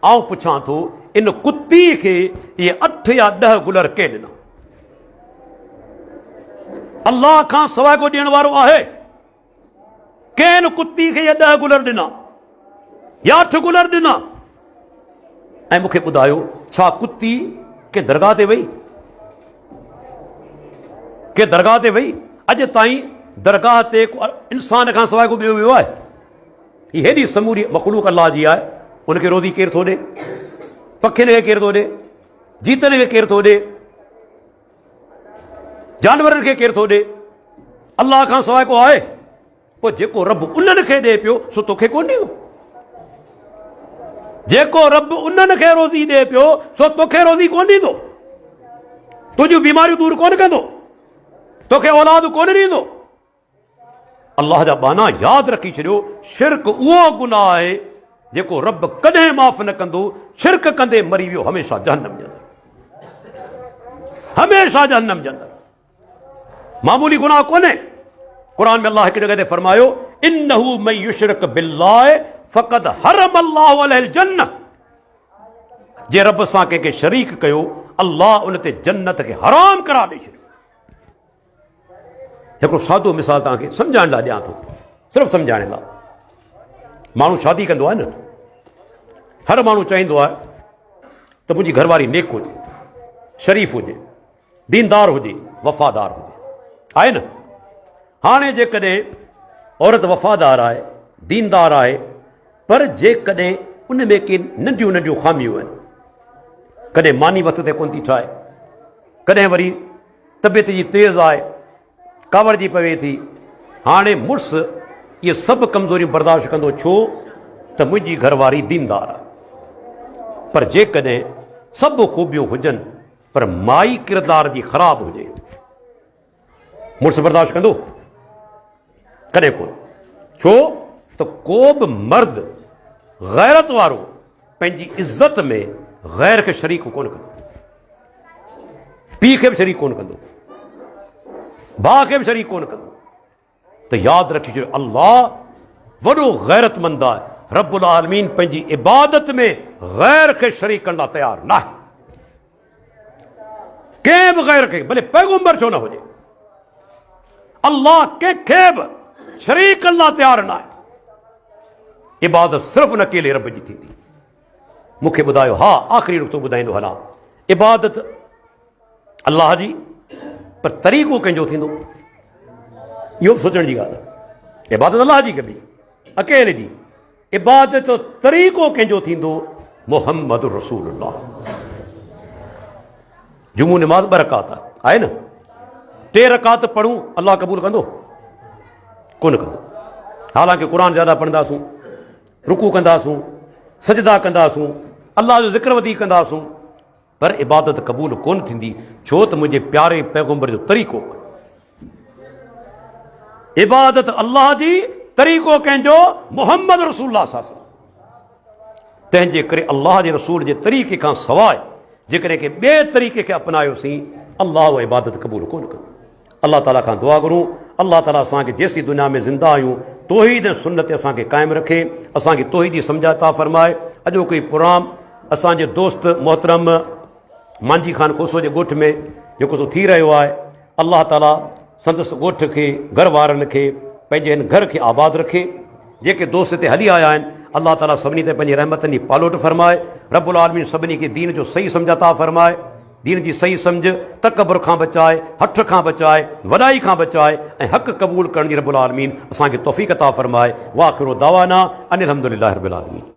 आउं पुछां थो, इन कुत्ती खे इहे 8 या 10 गुलर कंहिं ॾिना? अल्लाह खां सवाइ को ॾियण वारो आहे? कंहिं इन कुत्ती खे इहे 10 गुलर ॾिना या 8 गुलर ॾिना? ऐं मूंखे ॿुधायो, छा कुत्ती के दरगाह ते वई, के दरगाह ते वई? अॼु ताईं दरगाह ते इंसान खां सवाइ को ॿियो वियो आहे? ही हेॾी समूरी मख़लूक अल्लाह जी आहे, उनखे रोज़ी केरु थो ॾे? पखियुनि खे केरु थो ॾे? जीतनि खे केरु थो ॾे? जानवरनि खे केरु थो ॾे? अल्लाह खां सवाइ को आहे? पोइ जेको रब उन्हनि खे ॾे पियो, सो तोखे कोन ॾींदो? जेको रब उन्हनि खे रोज़ी ॾे पियो, सो तोखे रोज़ी कोन ॾींदो? तुंहिंजूं बीमारियूं दूर कोन कंदो? तोखे औलाद कोन ॾींदो? अल्लाह जा बाना यादि रखी छॾियो, शिरक उहो गुनाह आहे जेको रब कॾहिं माफ़ न कंदो। शिरक कंदे मरी वियो हमेशह जहन्नम जे अंदरि, हमेशह जहन्नम जे अंदरि। मामूली गुनाह कोन्हे। क़ुर में अल्लाह हिकु जॻह ते फरमायो, इन्नहु मन युशरिक बिल्लाह फ़क़द हरम अल्लाहु अलैहिल जन्नह। जे रब सां कंहिंखे शरीक कयो, अल्लाह उन ते जन्नत खे हराम करार ॾेई छॾियो। हिकिड़ो सादो मिसाल तव्हांखे सम्झाइण लाइ ॾियां थो, सिर्फ़ु सम्झाइण लाइ। माण्हू शादी कंदो आहे न, हर माण्हू चाहींदो आहे त मुंहिंजी घरवारी नेक हुजे, शरीफ़ हुजे, दीनदार हुजे, वफ़ादार हुजे, आहे न? हाणे जेकॾहिं औरत वफ़ादार आहे, दीनदार आहे, पर जेकॾहिं उन में के नंढियूं नंढियूं ख़ामियूं आहिनि, कॾहिं मानी वक़्त ते कोन थी ठाहे, कॾहिं वरी तबियत जी तेज़ आहे, कावड़ जी पवे थी। हाणे मुड़ुसु इहे सभु कमज़ोरियूं बर्दाश्त कंदो, छो त मुंहिंजी घरवारी दीनदार आहे। पर जेकॾहिं सभु ख़ूबियूं हुजनि पर माई किरदार जी ख़राब हुजे, मुड़ुसु बर्दाश्त कंदो? कॾहिं कोन। छो त को बि मर्द ग़ैरत वारो पंहिंजी इज़त में ग़ैर खे शरीक कोन कंदो, पीउ खे बि शरीक कोन कंदो, भाउ खे बि शरीक कोन कंदो। त यादि रखी छॾियो, अल्लाह वॾो ग़ैरतमंद आहे। रब्बुल आलमीन पंहिंजी इबादत में ग़ैर खे शरीक करण लाइ तयारु न आहे। कंहिं बि ग़ैर खे, भले पैगंबर छो न हुजे, अल्लाह कंहिंखे बि शरीक करण लाइ तयारु न आहे। इबादत सिर्फ़ु न अकेले रब जी थींदी। मूंखे ॿुधायो, हा आख़िरी नुक़्तो ॿुधाईंदो हलां, इबादत अल्लाह जी, पर तरीक़ो कंहिंजो थींदो? इहो बि सोचण जी ॻाल्हि आहे। इबादत अल्लाह जी कबी, अकेले जी। इबादत जो तरीक़ो कंहिंजो थींदो? मुहम्मद रसूलुल्लाह। जुमो नमाज़ 2 रकात आहे न, 3 रकात पढ़ूं, अल्लाह क़बूल कंदो? कोन कंदो। हालांकि क़ुर ज़्यादा पढ़ंदासूं, रुकू कंदासूं, सजदा कंदासूं, अल्लाह जो ज़िक्र वधीक कंदासूं, पर इबादत क़बूल कोन थींदी। छो त मुंहिंजे प्यारे पैगंबर जो तरीक़ो, इबादत अल्लाह जी, तरीक़ो कंहिंजो? मुहम्मद रसूलुल्लाह सां। तंहिंजे करे अल्लाह जे रसूल जे तरीक़े खां सवाइ जेकॾहिं के ॿिए तरीक़े खे अपनायोसीं अल्लाह उहा इबादत क़बूल कोन कयो। अल्लाह ताला खां दुआ करूं, अल्लाह ताला असांखे जेसीं दुनिया में ज़िंदा आहियूं तौहीद ऐं सुन्नत असांखे क़ाइमु रखे, असांखे तौहीद जी सम्झ अता फरमाए। अॼोकी प्रोग्राम असांजे दोस्त मोहतरम मांझी ख़ान खोसो जे ॻोठ में जेको सो थी रहियो आहे, अल्लाह ताला संदसि ॻोठ खे, घर वारनि खे, पंहिंजे हिन घर खे आबाद रखे। जेके दोस्त हिते हली आया आहिनि, अल्लाह ताला सभिनी ते पंहिंजी रहमतनि जी पालोट फरमाए। रब्बुल आलमीन सभिनी खे दीन जो सही सम्झ अता फरमाए, दीन जी सही सम्झ, तकबर खां बचाए, हठ खां बचाए, वॾाई खां बचाए ऐं हक़ क़बूल करण जी रब्बुल आलमीन असांखे तौफ़ीक़ अता फरमाए। वाखिरु दावाना अनिल हम्दुलिल्लाहि रब्बिल आलमीन।